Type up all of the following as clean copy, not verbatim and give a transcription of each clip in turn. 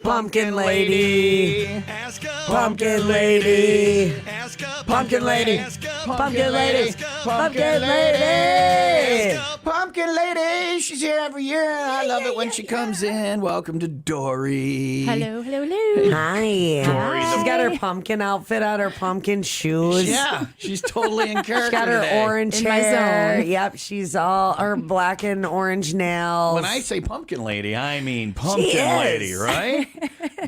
Pumpkin lady. Pumpkin lady. Pumpkin lady. Pumpkin lady. Pumpkin lady. Pumpkin lady. She's here every year, and I love it when she comes in. Welcome to Dori. Hello, hello, hello. Hi. Dori, She's got her pumpkin outfit on, her pumpkin shoes. Yeah, she's totally in character She's got her today. orange In my hair. zone. Yep, she's all her black and orange nails. When I say pumpkin lady, I mean pumpkin She is. lady, right?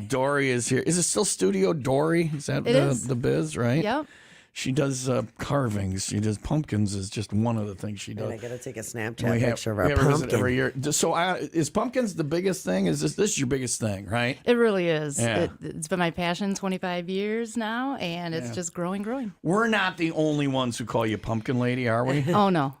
Dory is here. Is it still Studio Dory? Is that the biz, right? Yep. She does carvings. She does pumpkins is just one of the things she does. I gotta take a Snapchat picture of our we have her visit pumpkin. every year. So is pumpkins the biggest thing? Is this is your biggest thing, right? It really is. Yeah. It's been my passion 25 years now, and it's just growing. We're not the only ones who call you pumpkin lady, are we? Oh, no.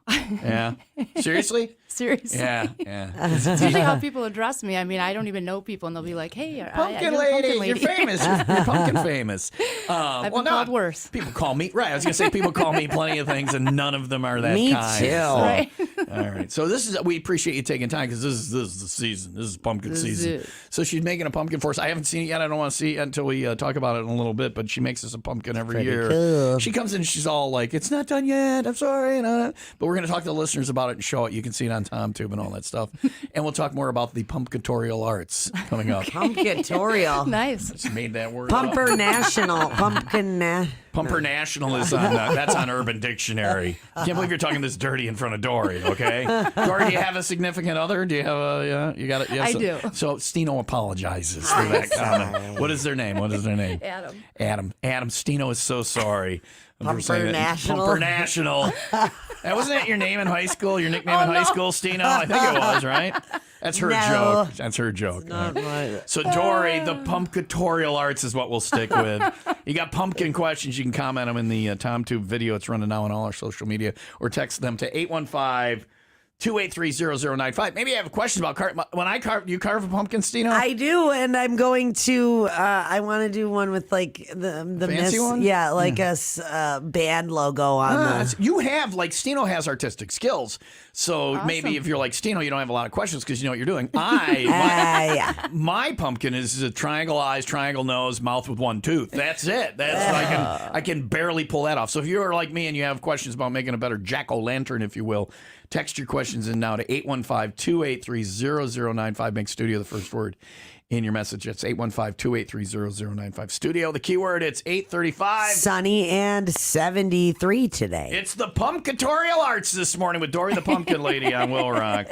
Yeah. Seriously? Seriously. Yeah. It's usually how people address me. I mean, I don't even know people, and they'll be like, hey, Pumpkin you're lady, pumpkin lady. you're famous. You're pumpkin famous. I've been called worse. People call me, right, I was going to say people call me plenty of things, and none of them are that Me kind. too. So, Right. all right. So we appreciate you taking time because this is the season. This is pumpkin This is season. it. So she's making a pumpkin for us. I haven't seen it yet. I don't want to see it until we talk about it in a little bit, but she makes us a pumpkin every year. cool. She comes in and she's all like, it's not done yet. I'm sorry. But we're going to talk to the listeners about it and show it. You can see it on TomTube and all that stuff. And we'll talk more about the pumpkatorial arts coming up. Pumpkatorial. Nice. Just made that word Pumper up. National. Pumpkin. Pumper National is on that's on Urban Dictionary. I can't believe you're talking this dirty in front of Dory. Okay, Dory, do you have a significant other? Do you have a you got it? I do. So Stino apologizes for that comment. What is their name? Adam. Adam. Stino is so sorry. Pumper National. Pumper National. Wasn't that your name in high school? Your nickname in high school, Stino? I think it was, right? That's her No. joke. That's her joke. Not right. So, Dory, the pumpkatorial arts is what we'll stick with. You got pumpkin questions, you can comment them in the TomTube video. It's running now on all our social media, or text them to 815-283-0095. Maybe you have a question about when I carve. You carve a pumpkin, Stino? I do, and I'm going to. I want to do one with like the Fancy one? Yeah, like a band logo on the. You have Stino has artistic skills, so maybe if you're like Stino, you don't have a lot of questions because you know what you're doing. Yeah. My pumpkin is a triangle eyes, triangle nose, mouth with one tooth. That's it. I can barely pull that off. So if you're like me and you have questions about making a better jack-o'-lantern, if you will, text your questions in now to 815-283-0095. Make studio the first word in your message. That's 815-283-0095. Studio, the keyword, it's 8:35. Sunny and 73 today. It's the pumpkatorial arts this morning with Dory the Pumpkin Lady on Will Rock.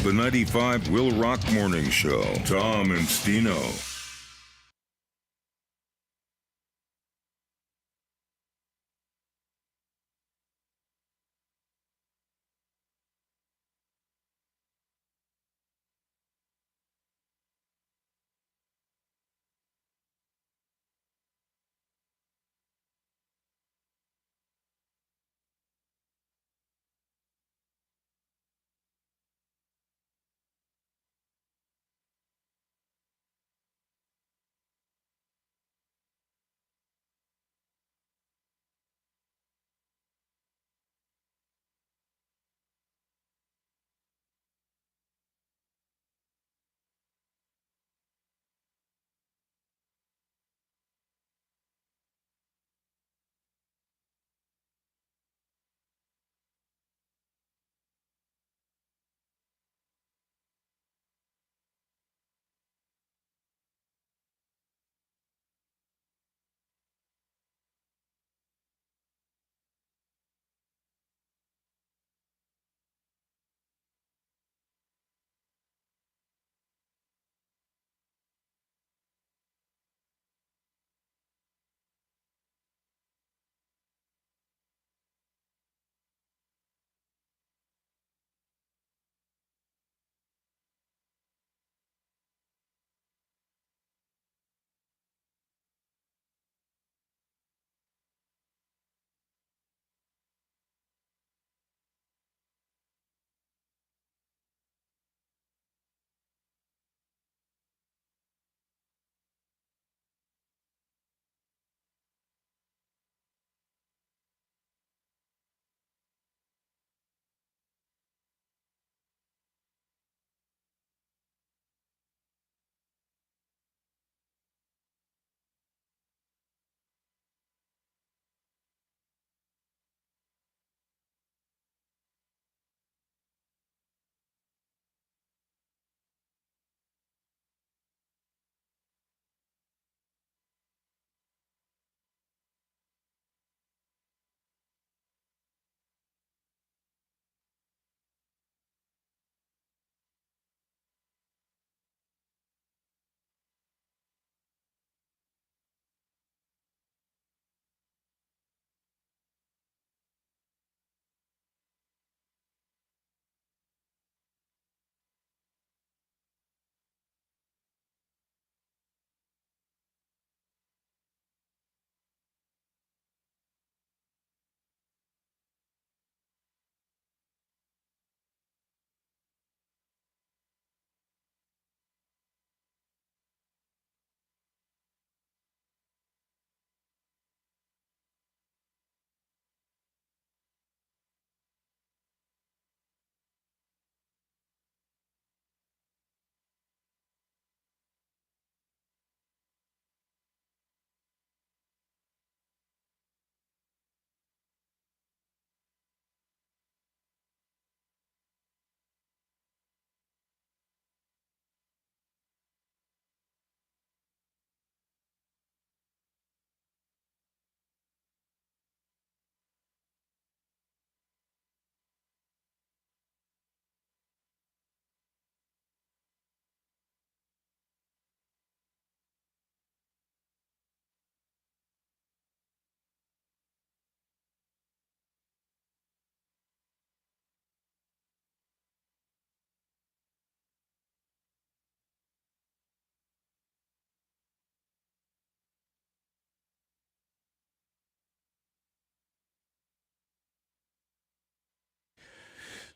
The 95 Will Rock Morning Show. Tom and Stino.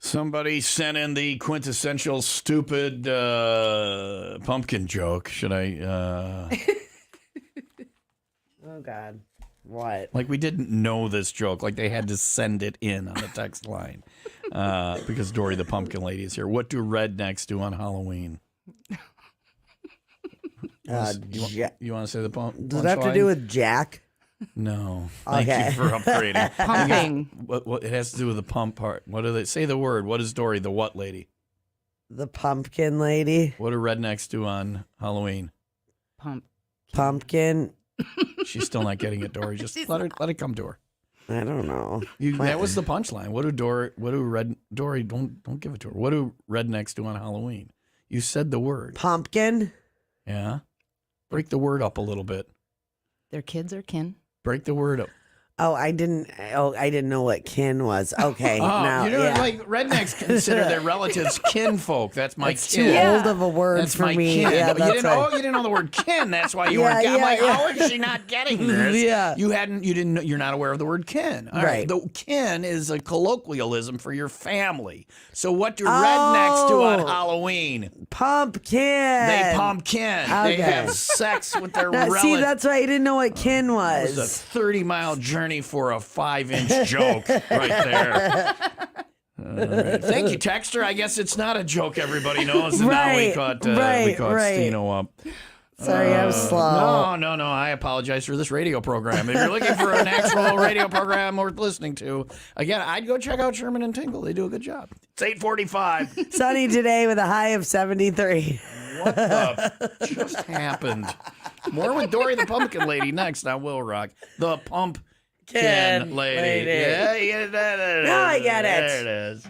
Somebody sent in the quintessential stupid pumpkin joke. Should I? Oh God, what? Like we didn't know this joke. Like they had to send it in on the text line because Dori the pumpkin lady is here. What do rednecks do on Halloween? You want to say the Does it have to do with Jack? No. Thank Okay. you for upgrading. Pumping. What it has to do with the pump part. What do they say? The word. What is Dori the what lady? The pumpkin lady. What do rednecks do on Halloween? Pump. Pumpkin. She's still not getting it, Dori. Just let it come to her. I don't know. That was the punchline. What do Dori, don't give it to her. What do rednecks do on Halloween? You said the word. Pumpkin. Yeah. Break the word up a little bit. Their kids are kin. Break the word up. I didn't know what kin was. Okay. Now, like rednecks consider their relatives kinfolk. That's my it's kin. too old of a word That's for my me. kin. Yeah, you that's right. didn't know the word kin. That's why you weren't. I'm like, how is she not getting this? Yeah. You're not aware of the word kin. All right. Right. The kin is a colloquialism for your family. So what do rednecks do on Halloween? Pumpkin. They pumpkin. Okay. They have sex with their relatives. See, that's why I didn't know what kin was. It was a 30-mile journey for a 5-inch joke right there. All right. Thank you, Texter. I guess it's not a joke everybody knows. And now we caught Stino up. Sorry, I was slow. No. I apologize for this radio program. If you're looking for an actual radio program worth listening to, again, I'd go check out Sherman and Tingle. They do a good job. It's 8:45. Sunny today with a high of 73. What the just happened? More with Dori the Pumpkin Lady next on Will Rock. The Pumpkin Lady. Yeah, Now I get it. There it is.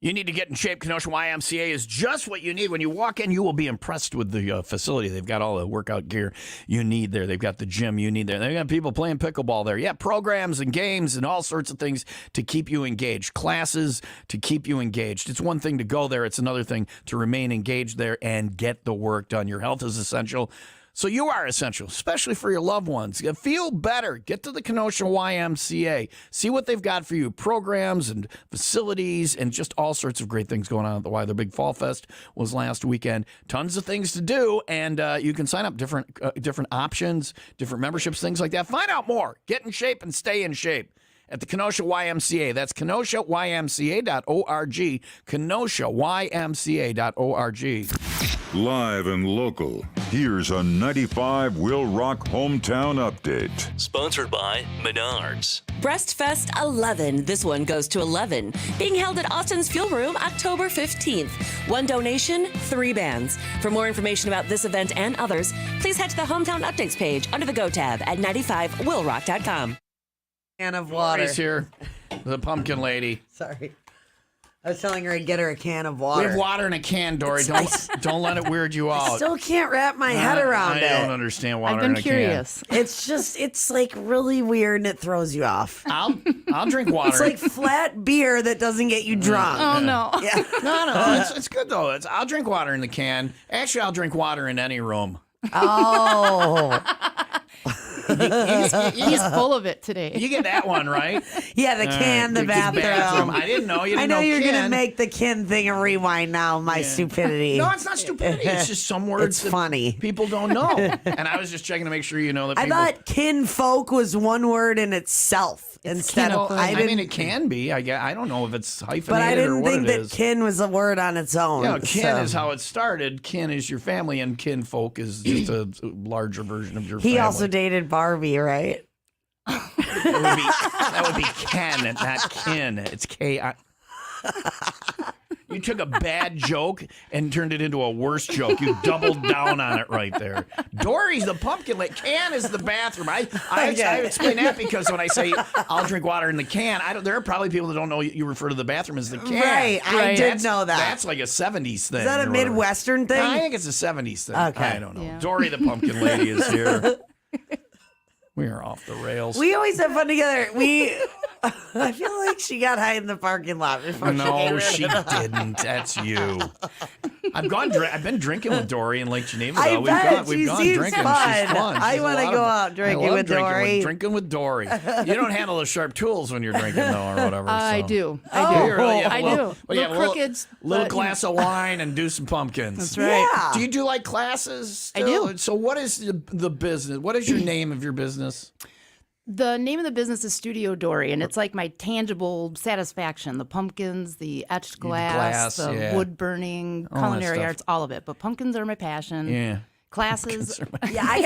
You need to get in shape. Kenosha YMCA is just what you need. When you walk in, you will be impressed with the facility. They've got all the workout gear you need there. They've got the gym you need there. They've got people playing pickleball there. Yeah, programs and games and all sorts of things to keep you engaged. Classes to keep you engaged. It's one thing to go there. It's another thing to remain engaged there and get the work done. Your health is essential. So you are essential, especially for your loved ones. Feel better. Get to the Kenosha YMCA. See what they've got for you. Programs and facilities and just all sorts of great things going on at the Y. Their big Fall Fest was last weekend. Tons of things to do, and you can sign up different options, different memberships, things like that. Find out more. Get in shape and stay in shape at the Kenosha YMCA. That's KenoshaYMCA.org. KenoshaYMCA.org. Live and local. Here's a 95 Will Rock Hometown Update. Sponsored by Menards. Breastfest 11. This one goes to 11. Being held at Austin's Fuel Room October 15th. One donation, 3 bands. For more information about this event and others, please head to the Hometown Updates page under the Go tab at 95willrock.com. Can of water. Dori's here, the Pumpkin Lady. Sorry. I was telling her I'd get her a can of We water. have water in a can, Dory. Don't let it weird you out. Still can't wrap my head around I it. don't understand water I've in been a curious. It's like really weird and it throws you off. can. I'll drink water. It's like flat beer that doesn't get you drunk. Oh no. Yeah. no, it's good though. I'll drink water in the can. Actually, I'll drink water in any room. Oh. He's full of it today. You get that one right. Yeah, the can, the Because bathroom. I didn't know. You I didn't know you're kin. going to make the kin thing a rewind now, my stupidity. No, it's not stupidity. It's just some words It's that funny. people don't know. And I was just checking to make sure you know that I people. thought kinfolk was one word in itself instead of. kinfolk. I mean, it can be. I don't know if it's hyphenated but I or didn't what think it that is. kin was a word on its own. Yeah, kin so. is how it started. Kin is your family, and kinfolk is just a larger version of your family. He also dated Barbie, right? That would be Ken, not kin. It's K. You took a bad joke and turned it into a worse joke. You doubled down on it right there. Dory's the pumpkin. Can is the bathroom. I explain that because when I say I'll drink water in the can, there are probably people that don't know you refer to the bathroom as the can. Right, I did That's- know that. That's like a 70s thing. Is that a or whatever. Midwestern thing? I think it's a 70s thing. Okay. I don't know. Yeah. Dory the pumpkin lady is here. We are off the rails. We always have fun together. I feel like she got high in the parking lot before No, she she didn't. That's you. I've been drinking with Dory in Lake Geneva. I though. bet. We've She gone seems drinking. fun. She's fun. I She's a wanna lot go of- out drinking I love with drinking Dory. Drinking with Dory. You don't handle the sharp tools when you're drinking though, or whatever. I so. do. Oh, I do. you really have I a little- do. Well, you have Little a crookeds, little but, glass of wine and do some pumpkins. That's right. Yeah. Do you do like classes? I Still? do. So what is the business? What is your name of your business? The name of the business is Studio Dori, and it's like my tangible satisfaction. The pumpkins, the etched glass, the yeah. wood burning, that culinary stuff. arts, all of it. But pumpkins are my passion. Yeah. Classes. Yeah, I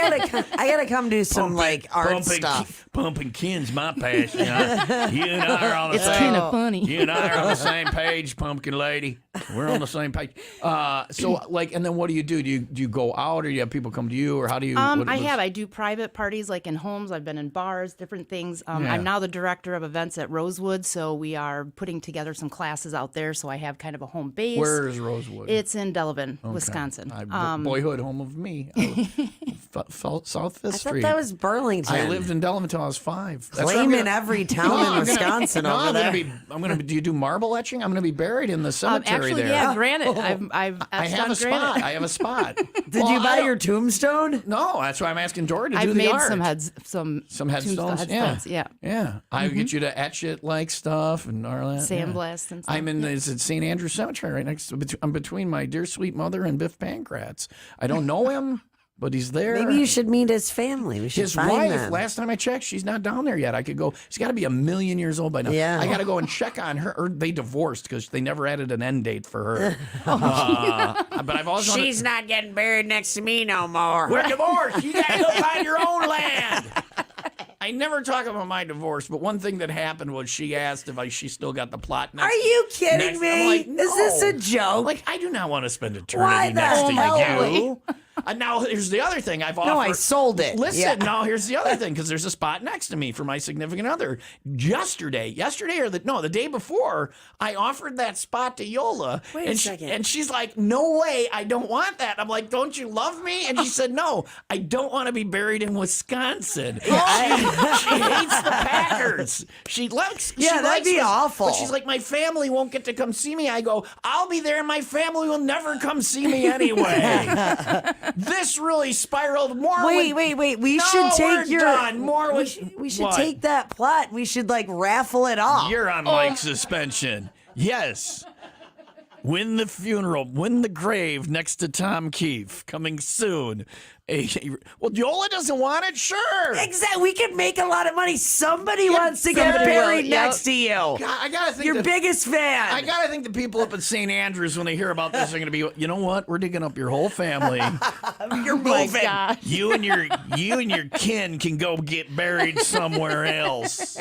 gotta come do some like art stuff. Pumping kin's my passion. You and I are on the It's same. kind of funny. You and I are on the same page, pumpkin lady. We're on the same page. So like, and then what do you do? Do you go out, or do you have people come to you, or how do you? I do private parties like in homes. I've been in bars, different things. Yeah. I'm now the director of events at Rosewood, so we are putting together some classes out there. So I have kind of a home base. Where is Rosewood? It's in Delavan, Wisconsin. Boyhood home of me. South Fifth I Street. thought that was Burlington. I lived in Delavan until I was 5. That's where I'm Claiming gonna- every town No, in I'm gonna- Wisconsin no, over I'm there. gonna be. Do you do marble etching? I'm gonna be buried in the cemetery Actually, there. yeah, granite. I've I etched have on a spot. granite. I have a spot. Did you buy your tombstone? No, that's why I'm asking Dory to do I've the made art. some Some tombstone headstones. headstones, yeah. Yeah. I would get you to etch it like stuff and all that. Sandblast and stuff. I'm in it's at St. Andrew's Cemetery right next to. I'm between my dear sweet mother and Biff Pancratz. I don't know him, but he's there. Maybe you should meet his family. We should His find wife, them. last time I checked, she's not down there yet. I could go. She's got to be 1,000,000 years old by now. Yeah. I got to go and check on her. Or they divorced because they never added an end date for her. But I've always wanted- She's not getting buried next to me no more. We're divorced. You got to go find your own land. I never talk about my divorce, but one thing that happened was she asked if she still got the plot next. Are you kidding next- me? I'm like, Is this a no. joke? Like, I do not want to spend Why eternity the next to hell? you. Now, here's the other thing I've offered. No, I sold it. Listen, Yeah. now here's the other thing, because there's a spot next to me for my significant other. Yesterday or the day before, I offered that spot to Yola. Wait a and second. and she's like, no way, I don't want that. I'm like, don't you love me? And she said, no, I don't want to be buried in Wisconsin. She hates the Packers. She likes. Yeah, she that'd likes be Wis- awful. But she's like, my family won't get to come see me. I go, I'll be there, and my family will never come see me anyway. This really spiraled more. Wait. We No, should we're take your. done. More we with- should, we should what? take that plot. We should like raffle it off. You're on Mike's suspension. Yes. Win the funeral, win the grave next to Tom Keefe. Coming soon. Well, Yola doesn't want it? Sure. Exactly. We could make a lot of money. Somebody Yeah, wants to get somebody buried will, yep. next to you. God, I gotta think Your that- biggest fan. I gotta think the people up at St. Andrews, when they hear about this, are gonna be, you know what? We're digging up your whole family. You're my moving. gosh. You and your kin can go get buried somewhere else.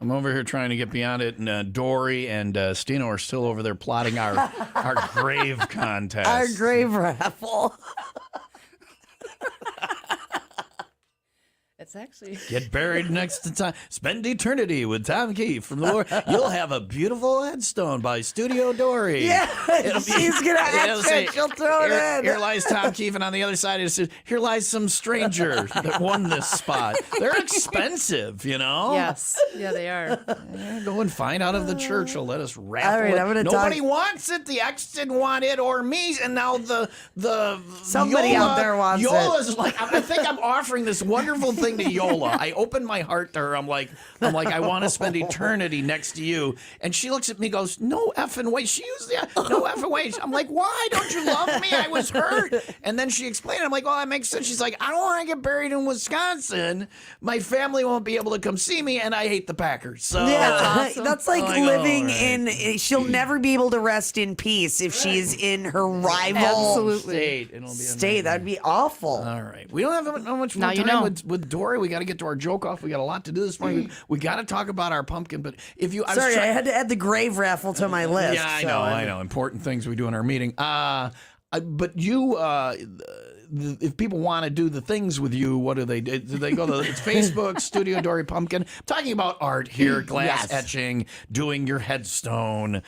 I'm over here trying to get beyond it, and Dori and Stino are still over there plotting our grave contest. Our grave raffle. It's actually Get buried next to Tom. Spend eternity with Tom Keefe from the Lord. You'll have a beautiful headstone by Studio Dori. Yeah, she's going to it'll say, ask it. She'll throw it in. Here lies Tom Keefe, and on the other side it says, here lies some stranger that won this spot. They're expensive, you know? yes, yeah, they are. Yeah, go and find out of the church. Will let us raffle All right, it. I'm gonna Nobody talk- wants it. The ex didn't want it, or me, and now the Somebody Yola, out there wants it. Yola's like, I think I'm offering this wonderful thing to Yola. I opened my heart to her. I'm like, I want to spend eternity next to you. And she looks at me, goes, no effing way. She used the no effing way. I'm like, why don't you love me? I was hurt. And then she explained. I'm like, oh, that makes sense. She's like, I don't want to get buried in Wisconsin. My family won't be able to come see me, and I hate the Packers. So Yeah, that's like Like, living all right. in. She'll never be able to rest in peace if she's in her rival Absolutely. state. It'll be state. amazing. That'd be awful. All right. We don't have much more Now you time know. with Dori. We got to get to our joke off. We got a lot to do this morning. We got to talk about our pumpkin. But if you, Sorry, I had to add the grave raffle to my list. Yeah, I so know. I know. Important things we do in our meeting. But you, if people want to do the things with you, what do they do? Do they go to it's Facebook, Studio Dori Pumpkin? I'm talking about art here, glass Yes. etching, doing your headstone,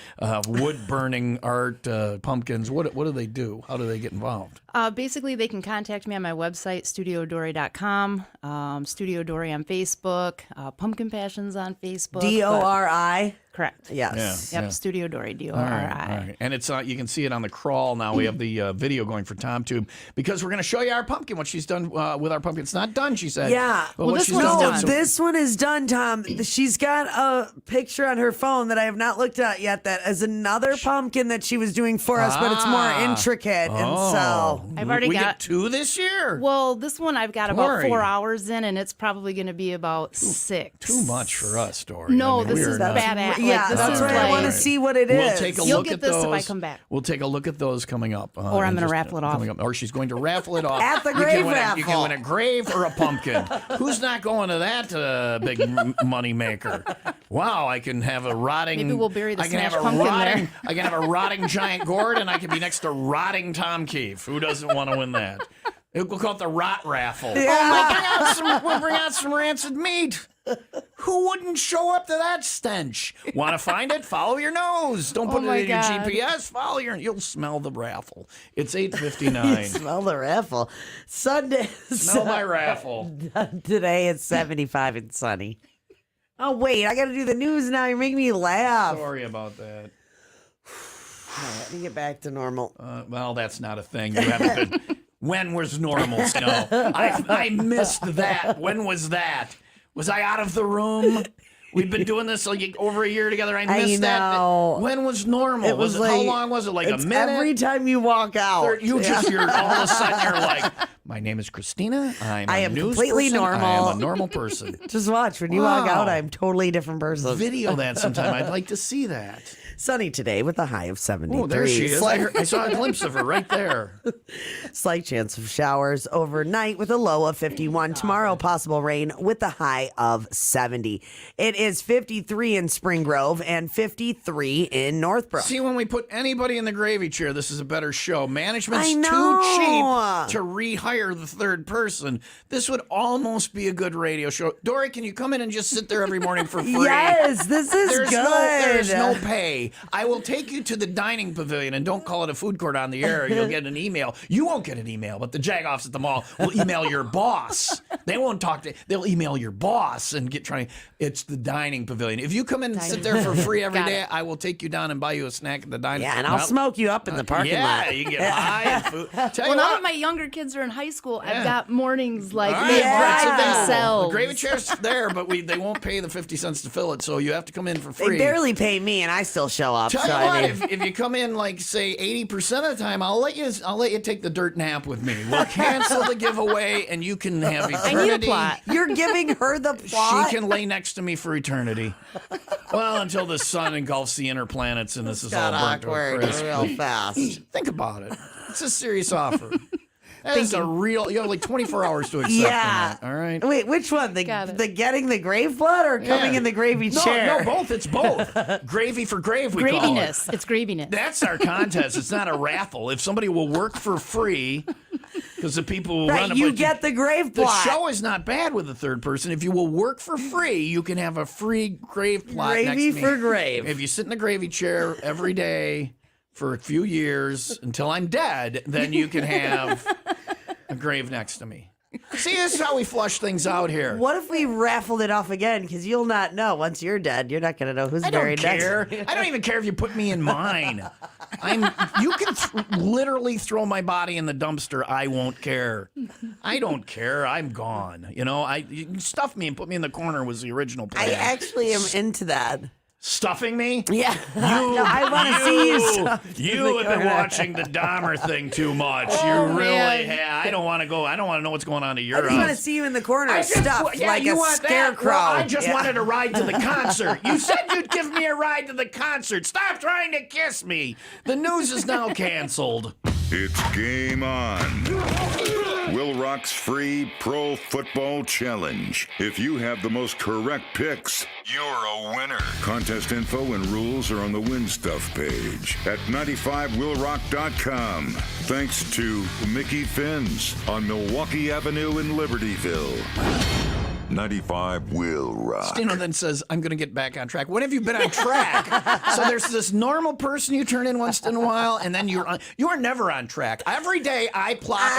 wood burning art, pumpkins. What do they do? How do they get involved? Basically, they can contact me on my website, studiodori.com, Studio Dori on Facebook, Pumpkin Passions on Facebook. Dori. Correct. Yes. Yep, Yeah. Studio Dori, Dori. All right. And it's you can see it on the crawl now. We have the video going for TomTube because we're going to show you our pumpkin, what she's done with our pumpkin. It's not done, she said. Yeah. But Well, what this she's one's done. done. So- This one is done, Tom. She's got a picture on her phone that I have not looked at yet that is another pumpkin that she was doing for us, but it's more intricate. And so I've already we got- get 2 this year. Well, this one I've got about Dori. 4 hours in, and it's probably going to be about 6. Too much for us, Dori. No, I mean, this we are is not- badass. yeah, Like, this that's is why I like, want to see what it is. We'll take a You'll look get at this those. if I come back. We'll take a look at those coming up. Or I'm and gonna just, raffle it off. coming up. Or she's going to raffle it off. At the You grave can win You can raffle. win a grave or a pumpkin. Who's not going to that big money maker? Wow, I can have a rotting. Maybe we'll bury the I can have smashed a pumpkin rotting. there. I can have a rotting giant gourd, and I can be next to rotting Tom Keefe. Who doesn't want to win that? We'll call it the rot raffle. We'll bring out some rancid meat. Who wouldn't show up to that stench? Want to find it? Follow your nose. Don't put Oh my it in your God. GPS. Follow you'll smell the raffle. It's 8:59. Smell the raffle. Sunday. Smell my raffle. Today it's 75 and sunny. Oh, wait. I got to do the news now. You're making me laugh. Sorry about that. Let me get back to normal. Well, that's not a thing. You haven't been. When was normal, Snow? I missed that. When was that? Was I out of the room? We've been doing this like over a year together. I missed know. that. When was normal? It was how like- long was it? Like a It's minute? every time you walk out. You're all of a sudden you're like, my name is Christina. I I am news completely person. I normal." am a normal person. Just watch. When you walk out, Wow. I'm a totally different person. Video that sometime. I'd like to see that. Sunny today with a high of 73. Oh, there she is. I saw a glimpse of her right there. Slight chance of showers overnight with a low of 51. Tomorrow, possible rain with a high of 70. It is 53 in Spring Grove and 53 in Northbrook. See, when we put anybody in the gravy chair, this is a better show. Management's I too know. cheap to rehire the third person. This would almost be a good radio show. Dori, can you come in and just sit there every morning for free? Yes, this is There's good. there's no pay. I will take you to the dining pavilion, and don't call it a food court on the air. You'll get an email. You won't get an email, but the jagoffs at the mall will email your boss. They won't talk to. They'll email your boss and get trying. It's the dining pavilion. If you come in and sit there for free every Got day, it. I will take you down and buy you a snack at the dining. Yeah, and I'll smoke you up in the parking yeah, lot. you can get high and food. Tell Well, you now what. that my younger kids are in high school, I've got mornings like All they right, drive it's available. themselves. The gravy chair's there, but they won't pay the 50 cents to fill it, so you have to come in for free. They barely pay me, and I still show up. Tell so you I what, mean, if you come in like say 80% of the time, I'll let you take the dirt nap with me. We'll cancel the giveaway, and you can have eternity. I need a plot. you're giving her the plot. She can lay next to me for eternity. Well, until the sun engulfs the inner planets and this is all got burnt to a awkward crisp. real fast. Think about it. It's a serious offer. That is a real. You have like 24 hours to accept Yeah. that. All right. Wait, which one? The Got it. the getting the grave blood or coming Yeah. in the gravy No, chair? no, both. It's both. Gravy for grave, we call it. Graviness. It's graviness. That's our contest. It's not a raffle. If somebody will work for free, because the people who Right, run it, you but get the grave the plot. show is not bad with the third person. If you will work for free, you can have a free grave plot next Gravy to me. for grave. If you sit in the gravy chair every day for a few years until I'm dead, then you can have a grave next to me. See, this is how we flush things out here. What if we raffled it off again? Because you'll not know once you're dead. You're not going to know who's I don't buried care. next. I don't even care if you put me in mine. You can literally throw my body in the dumpster. I won't care. I don't care. I'm gone. You know, you can stuff me and put me in the corner was the original plan. I actually am into that. Stuffing me? Yeah. No, I want to see you. stuffed in You the have been corner. watching the Dahmer thing too much. Oh, you really man. have. I don't want to go. I don't want to know what's going on to your I just want to house. see you in the corner, I just- stuffed yeah, like you a want that? scarecrow. Well, I just Yeah. wanted a ride to the concert. You said you'd give me a ride to the concert. Stop trying to kiss me. The news is now canceled. It's game on. Will Rock's free pro football challenge. If you have the most correct picks, you're a winner. Contest info and rules are on the Win Stuff page at 95willrock.com. Thanks to Mickey Finn's on Milwaukee Avenue in Libertyville. 95 Will Rock. Stino then says, I'm going to get back on track. When have you been on track? So there's this normal person you turn in once in a while, and then you are never on track. Every day I plot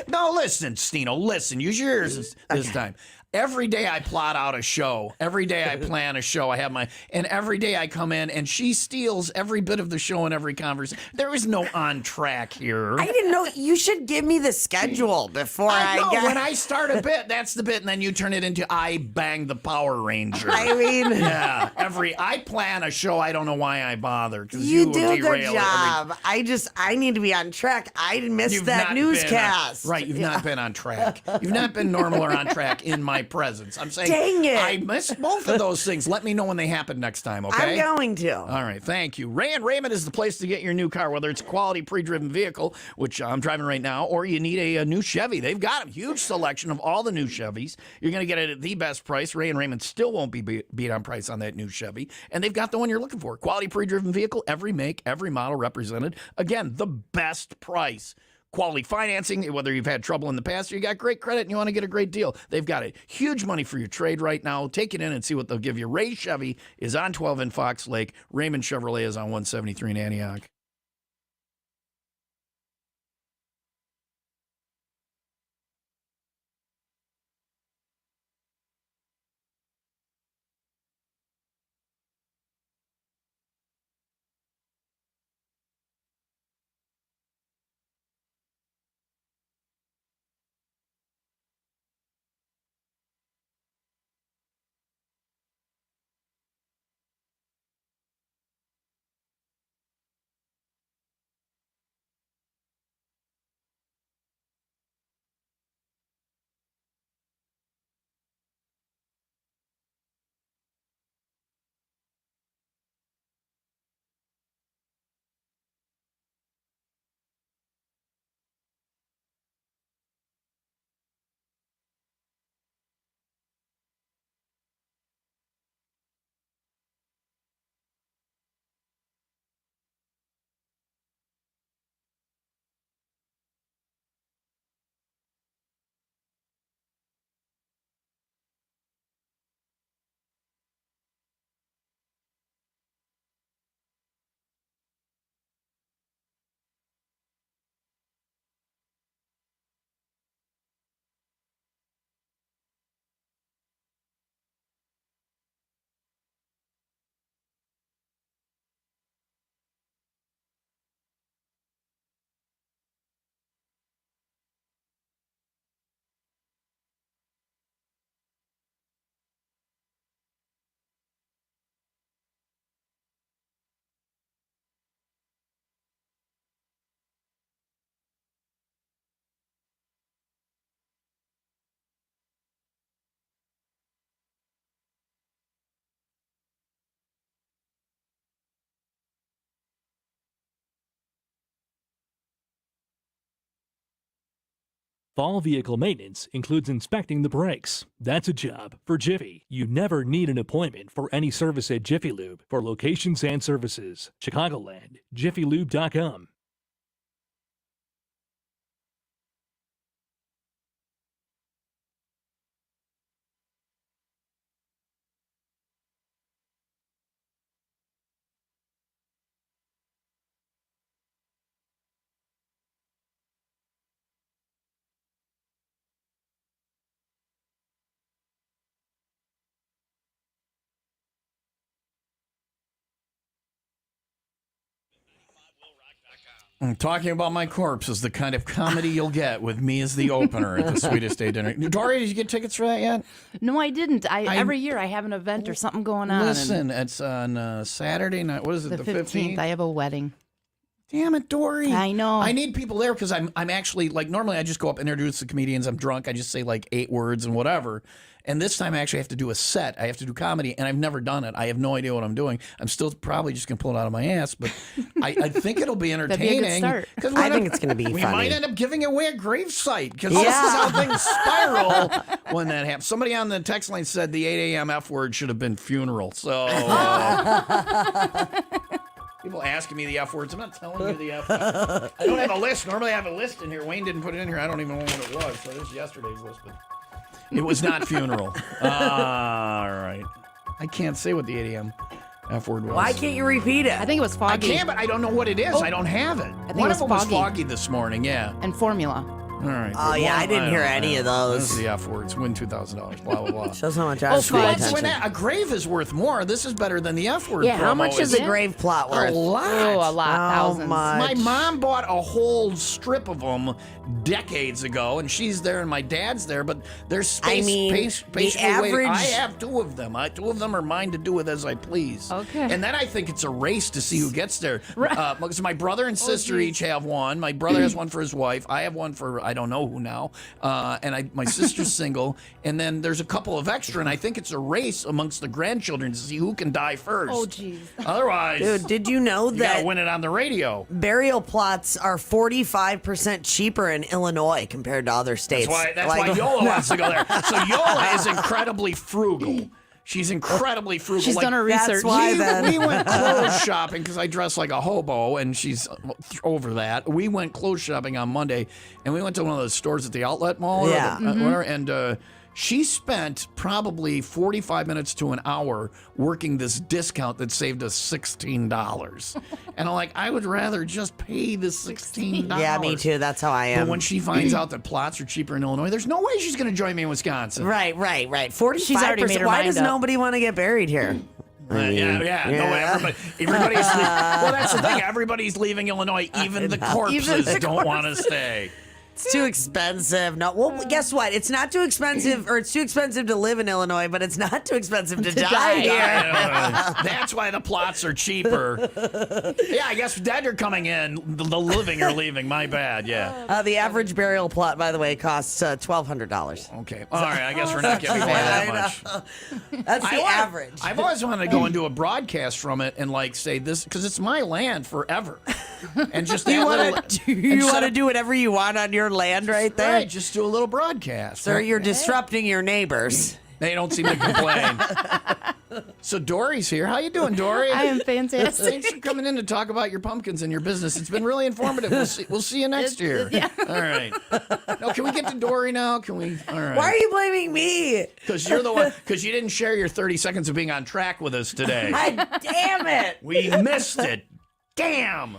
No, listen, Stino, listen. Use your ears this time. Every day I plot out a show. Every day I plan a show. And every day I come in and she steals every bit of the show and every conversation. There is no on track here. I didn't know. You should give me the schedule before I know get. when I start a bit, that's the bit, and then you turn it into I bang the Power Ranger. I mean, Yeah, I plan a show. I don't know why I bother because you do a derail good it job. I need to be on track. I missed You've that not newscast. been on- right, you've not been on track. You've not been normal or on track in my presence. I'm saying, Dang it. I missed both of those things. Let me know when they happen next time, okay? I'm going to. All right, thank you. Ray and Raymond is the place to get your new car, whether it's a quality pre-driven vehicle, which I'm driving right now, or you need a new Chevy. They've got a huge selection of all the new Chevys. You're going to get it at the best price. Ray and Raymond still won't be beat on price on that new Chevy, and they've got the one you're looking for. Quality pre-driven vehicle, every make, every model represented. Again, the best price. Quality financing, whether you've had trouble in the past or you got great credit and you want to get a great deal. They've got it. Huge money for your trade right now. Take it in and see what they'll give you. Ray Chevy is on 12 in Fox Lake. Raymond Chevrolet is on 173 in Antioch. Fall vehicle maintenance includes inspecting the brakes. That's a job for Jiffy. You never need an appointment for any service at Jiffy Lube. For locations and services, Chicagoland, jiffylube.com. Talking about my corpse is the kind of comedy you'll get with me as the opener at the Sweetest Day dinner. Dori, did you get tickets for that yet? No, I didn't. Every year I have an event or something going on. Listen, it's on Saturday night. What is it, the 15th? I have a wedding. Damn it, Dori. I know. I need people there because I'm actually, like, normally I just go up and introduce the comedians. I'm drunk. I just say, like, 8 words and whatever. And this time I actually have to do a set. I have to do comedy, and I've never done it. I have no idea what I'm doing. I'm still probably just going to pull it out of my ass, but I think it'll be entertaining. That'd be a good start. I think it's going to be we funny. might end up giving away a gravesite because this is how things spiral when that happens. Somebody on the text line said the 8 a.m. F word should have been funeral. So people asking me the F words. I'm not telling you the F words. I don't have a list. Normally I have a list in here. Wayne didn't put it in here. I don't even know what it was. So this is yesterday's list. But it was not funeral. All right. I can't say what the 8 a.m. F word was. Why can't you repeat it? I think it was I foggy. can, but I don't know what it is. I don't have it. think One it of was them was foggy. foggy this morning, yeah. And formula. All right. Oh, Well, yeah, I didn't hear don't any know. of those. This is the F words. Win $2,000. Blah, blah, blah. Shows how much I Oh, pay fudge. attention. A grave is worth more. This is better than the F word. Yeah, how promo much is is a grave plot a worth? lot. Oh, a lot. How Thousands. much? My mom bought a whole strip of them decades ago, and she's there, and my dad's there. But there's space. I mean, space the average- I have 2 of them. 2 of them are mine to do with as I please. Okay. And then I think it's a race to see who gets there. Because my brother Oh, and sister each have one. My brother has one for his wife. I have one for I don't know who now. And my sister's single. And then there's a couple of extra, and I think it's a race amongst the grandchildren to see who can die first. Oh, jeez. Otherwise, Dude, did you know you that gotta win it on the radio. burial plots are 45% cheaper in Illinois compared to other states? That's why Yola wants to go there. So Yola is incredibly frugal. She's incredibly frugal. She's done her research. That's why then. We went clothes shopping because I dress like a hobo, and she's over that. We went clothes shopping on Monday, and we went to one of those stores at the outlet mall. Yeah. Whatever, and she spent probably 45 minutes to an hour working this discount that saved us $16. And I'm like, I would rather just pay the $16. Yeah, me too. That's how I But am. when she finds out that plots are cheaper in Illinois, there's no way she's going to join me in Wisconsin. Right. 45%. She's already made her Why mind does up. nobody want to get buried here? No, everybody's well, that's the thing. Everybody's leaving Illinois. Even the corpses don't want to stay. It's too expensive. No, well, guess what? It's not too expensive, or it's too expensive to live in Illinois, but it's not too expensive to die here. That's why the plots are cheaper. Yeah, I guess dead are coming in. The living are leaving. My bad. Yeah. The average burial plot, by the way, costs $1,200. Okay. All right. I guess we're not giving away that much. That's the average. I've always wanted to go and do a broadcast from it and like say this because it's my land forever. And just You that want little- to do whatever you want on your land right there? Right, just do a little broadcast. Sir, you're disrupting your neighbors. They don't seem to complain. So Dori's here. How you doing, Dori? I am fantastic. Thanks for coming in to talk about your pumpkins and your business. It's been really informative. We'll see you next year. Yeah. All right. No, can we get to Dori now? Can we? All right. Why are you blaming me? Because you're the one. Because you didn't share your 30 seconds of being on track with us today. Damn it. We missed it. Damn.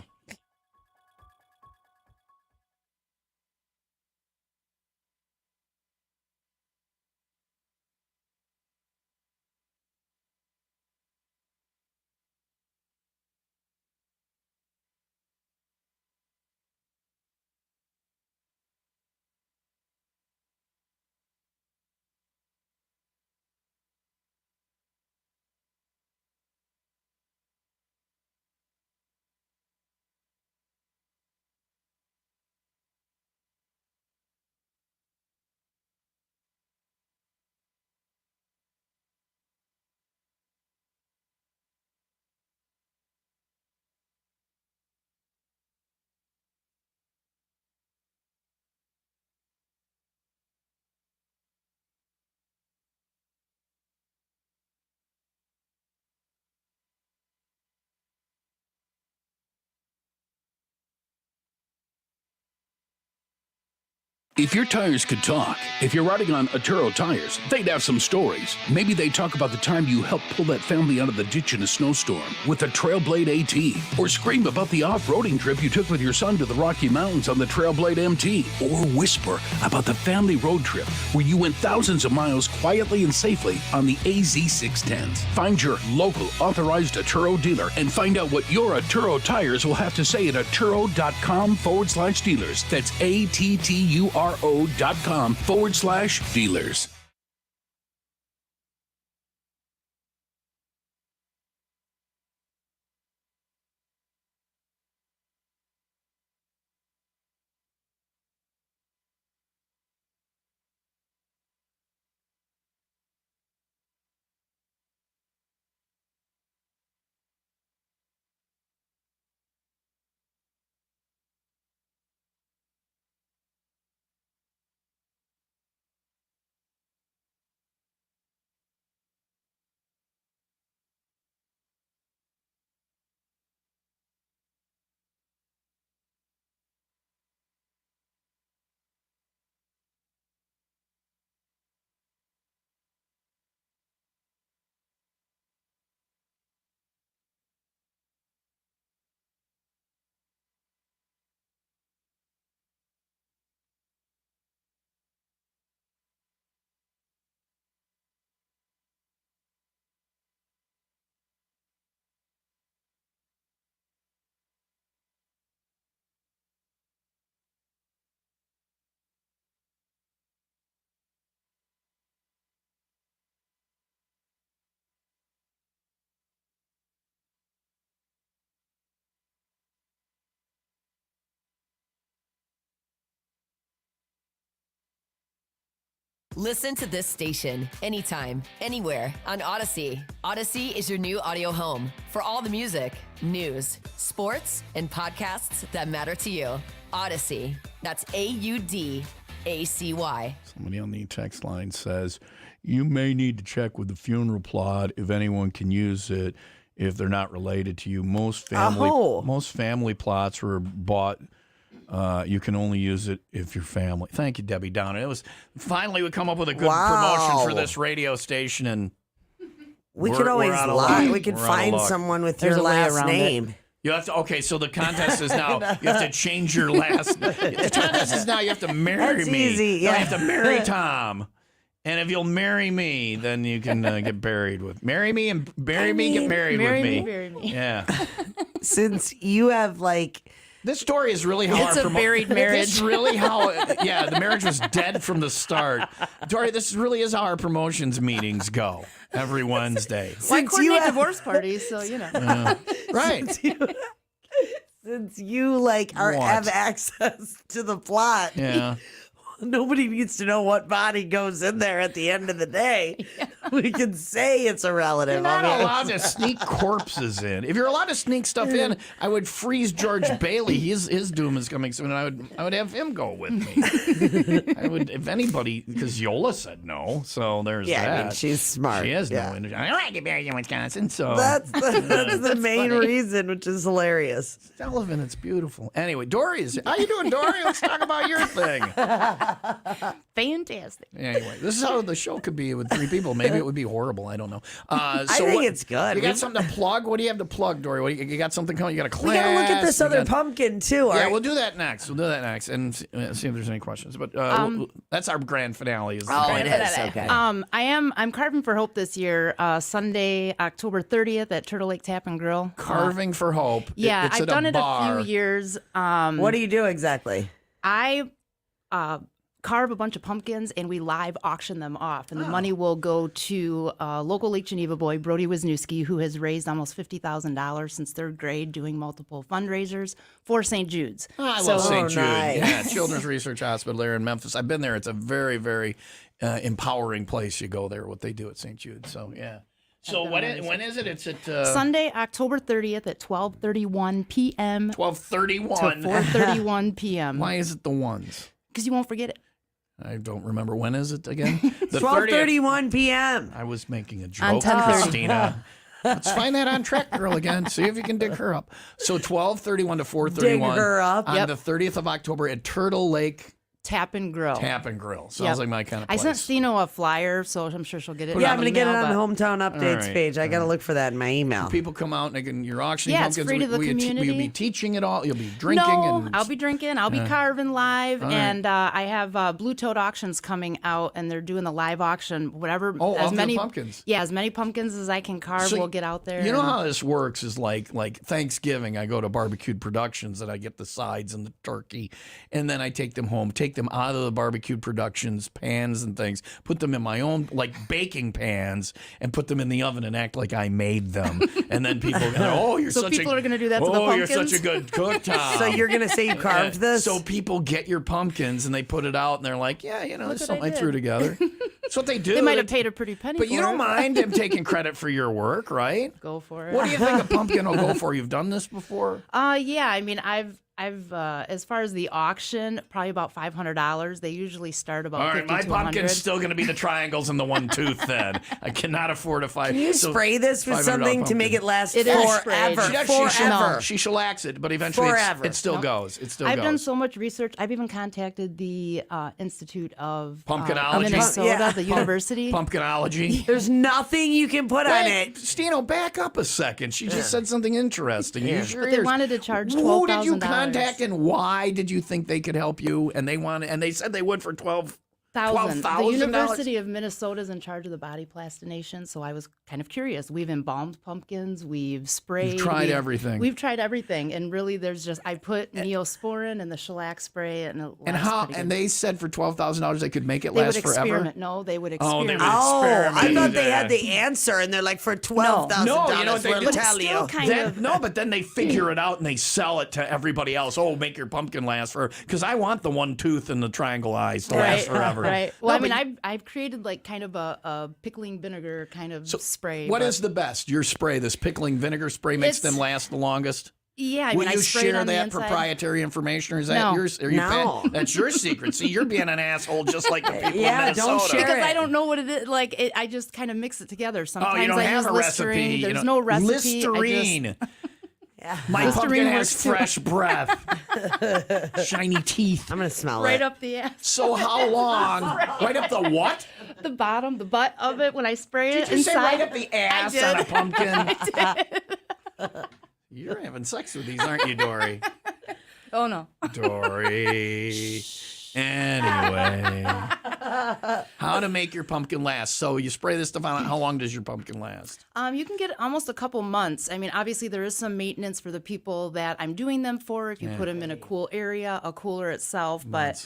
If your tires could talk, if you're riding on Atturo tires, they'd have some stories. Maybe they'd talk about the time you helped pull that family out of the ditch in a snowstorm with the Trailblade AT, or scream about the off-roading trip you took with your son to the Rocky Mountains on the Trailblade MT, or whisper about the family road trip where you went thousands of miles quietly and safely on the AZ610s. Find your local authorized Atturo dealer and find out what your Atturo tires will have to say at Atturo.com/dealers. That's ATTURO.com/dealers. Listen to this station anytime, anywhere on Odyssey. Odyssey is your new audio home for all the music, news, sports, and podcasts that matter to you. Odyssey. That's AUDACY. Somebody on the text line says, you may need to check with the funeral plot if anyone can use it if they're not related to you. Most family plots were bought. You can only use it if you're family. Thank you, Debbie Downer. It was finally we come up with a good promotion for this radio station, and we can always lie. We can We're out of find luck. someone with There's your a way last around name. You have to. Okay, so the contest is now. You have to change your last. The contest is now. You have to marry That's me. easy, No, yeah. you have to marry Tom. And if you'll marry me, then you can get buried with. Marry me and bury me. Get married with me. Marry me. Yeah. Since you have like. This story is really how It's a buried marriage. This is really how, the marriage was dead from the start. Dory, this really is how our promotions meetings go every Wednesday. Why Since coordinate you have- divorce parties? So Right. Since you like have access to the plot, Yeah. nobody needs to know what body goes in there at the end of the day. We can say it's a relative. You're not I mean, allowed to sneak corpses in. If you're allowed to sneak stuff in, I would freeze George Bailey. His doom is coming soon, and I would have him go with me. I would, if anybody, because Yola said no, so there's that. I mean, she's smart. She has yeah. no energy. I don't like to get married in Wisconsin, so That's the main reason, which is hilarious. it's relevant. It's beautiful. Anyway, Dory's. How you doing, Dory? Let's talk about your thing. fantastic. Anyway, this is how the show could be with three people. Maybe it would be horrible. I don't know. I think it's good. You got something to plug? What do you have to plug, Dory? You got something coming? You got a class? We got to look at this You other got- pumpkin too. all Yeah, right? we'll do that next. And see if there's any questions. But that's our grand finale. Is the Oh, grand it is. Okay. I'm carving for hope this year. Sunday, October 30th at Turtle Lake Tap and Grill. Carving for Hope. Yeah, It's I've at done it bar. a few years. What do you do exactly? I carve a bunch of pumpkins and we live auction them off, and the money will go to local Lake Geneva boy Brody Wisniewski, who has raised almost $50,000 since third grade doing multiple fundraisers for St. Jude's. Oh, I love St. Jude. nice. Yeah, Children's Research Hospital there in Memphis. I've been there. It's a very, very empowering place. You go there, what they do at St. Jude. So, yeah. So when is it? It's at Sunday, October 30th at 12:31 p.m. 12:31. to 4:31 p.m. Why is it the ones? Because you won't forget it. I don't remember. When is it again? The 12:31 p.m. I was making a On joke, 10:30. Christina. Let's find that on Track Girl again. See if you can dig her up. So 12:31 to 4:31 Dig her up. on Yep. the 30th of October at Turtle Lake Tap and Grill. Tap and Grill. Sounds Yep. like my kind of I place. sent Stino a flyer, so I'm sure she'll get it. Yeah, in I'm going to get it email, on the but- hometown updates right, page. I got to look for that in my email. People come out and they can, you're auctioning Yeah, it's pumpkins. free to the Will community. you be teaching it all? You'll be drinking? No, and I'll be drinking. I'll be carving live, All right. and I have Blue Toad Auctions coming out, and they're doing the live auction. Whatever, Oh, as of the many pumpkins. Yeah, as many pumpkins as I can carve, So we'll get out there. You know and- how this works is like Thanksgiving, I go to Barbecued Productions and I get the sides and the turkey, and then I take them home, take them out of the Barbecued Productions pans and things, put them in my own like baking pans, and put them in the oven and act like I made them. And then people go, "Oh, you're So such people a are gonna do that to the oh, you're such a pumpkins?" good cook, Tom." So you're going to say you carved this? So people get your pumpkins and they put it out and they're like, "Yeah, you know, Look this is what I something I threw did." together." That's what they do. They might have paid a pretty penny, But for you don't it. mind them taking credit for your work, right? Go for it. What do you think a pumpkin will go for? You've done this before? Yeah. I mean, I've as far as the auction, probably about $500. They usually start about All right, $50 my to pumpkin's $100. still going to be the triangles and the one tooth then. I cannot afford a five. Can you spray this with $500 something to make pumpkin. it last It is forever? sprayed. Forever. She shellacks it, but eventually Forever. it still Nope. goes. It still I've goes. done so much research. I've even contacted the Institute of Pumpkinology? Minnesota, Yeah. the university. Pumpkinology. There's nothing you can put on Wait, it. Stino, back up a second. She just said something interesting. Use your But they ears. wanted to charge Who did you $12,000. contact and why did you think they could help you? And they said they would for $12,000. The University of Minnesota is in charge of the body plastination, so I was kind of curious. We've embalmed pumpkins, we've sprayed. You've tried everything. We've tried everything, and really, there's just I put Neosporin and the shellac spray, and it And lasts how? pretty And good. they said for $12,000 they could make it They last would forever. experiment. No, they would Oh, experiment. they would Oh, I experiment. thought they had the answer, and they're like, for $12,000, No, you know what they we'll do? But it's tell still you. kind of. No, but then they figure it out and they sell it to everybody else. Oh, make your pumpkin last forever. Because I want the one tooth and the triangle eyes to last forever. Right. Well, No, I but mean, I've created like kind of a pickling vinegar kind of spray. What but- is the best? Your spray, this pickling vinegar spray, makes It's- them last the longest? Yeah, I Will mean, I you sprayed share on the that inside. proprietary information, or is that No. yours? Are you No. That's your secret. See, you're being an asshole just like the people Yeah, in don't Minnesota. share Because it. I don't know what it is. Like, I just kind of mix it together. Sometimes Oh, you don't I have use a Listerine. recipe. you There's know. no recipe. Listerine. Yeah. My Listerine pumpkin has works too. fresh breath, shiny teeth. I'm going to smell Right it. up the ass. So how long? Right up the what? The bottom, the butt of it when I spray it Did you inside. say right up the ass did. on a pumpkin? You're having sex with these, aren't you, Dori? Oh no. Dory. Anyway, how to make your pumpkin last? So you spray this stuff on. How long does your pumpkin last? You can get almost a couple months. I mean, obviously there is some maintenance for the people that I'm doing them for. If you put them in a cool area, a cooler itself, but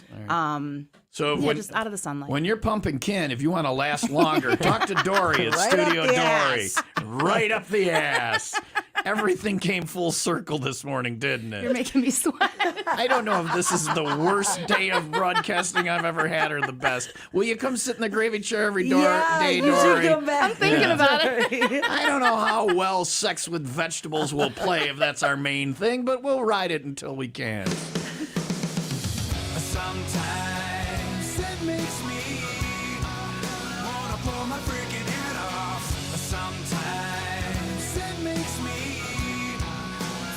So yeah, when, just out of the sunlight. when you're pumping kin, if you want to last longer, talk to Dory at Right up Studio the Dory. ass. Right up the ass. Everything came full circle this morning, didn't it? You're making me sweat. I don't know if this is the worst day of broadcasting I've ever had or the best. Will you come sit in the gravy chair every day, you Dory? should come back. I'm thinking about it. I don't know how well sex with vegetables will play if that's our main thing, but we'll ride it until we can. Sometimes it makes me wanna pull my freaking head off. Sometimes it makes me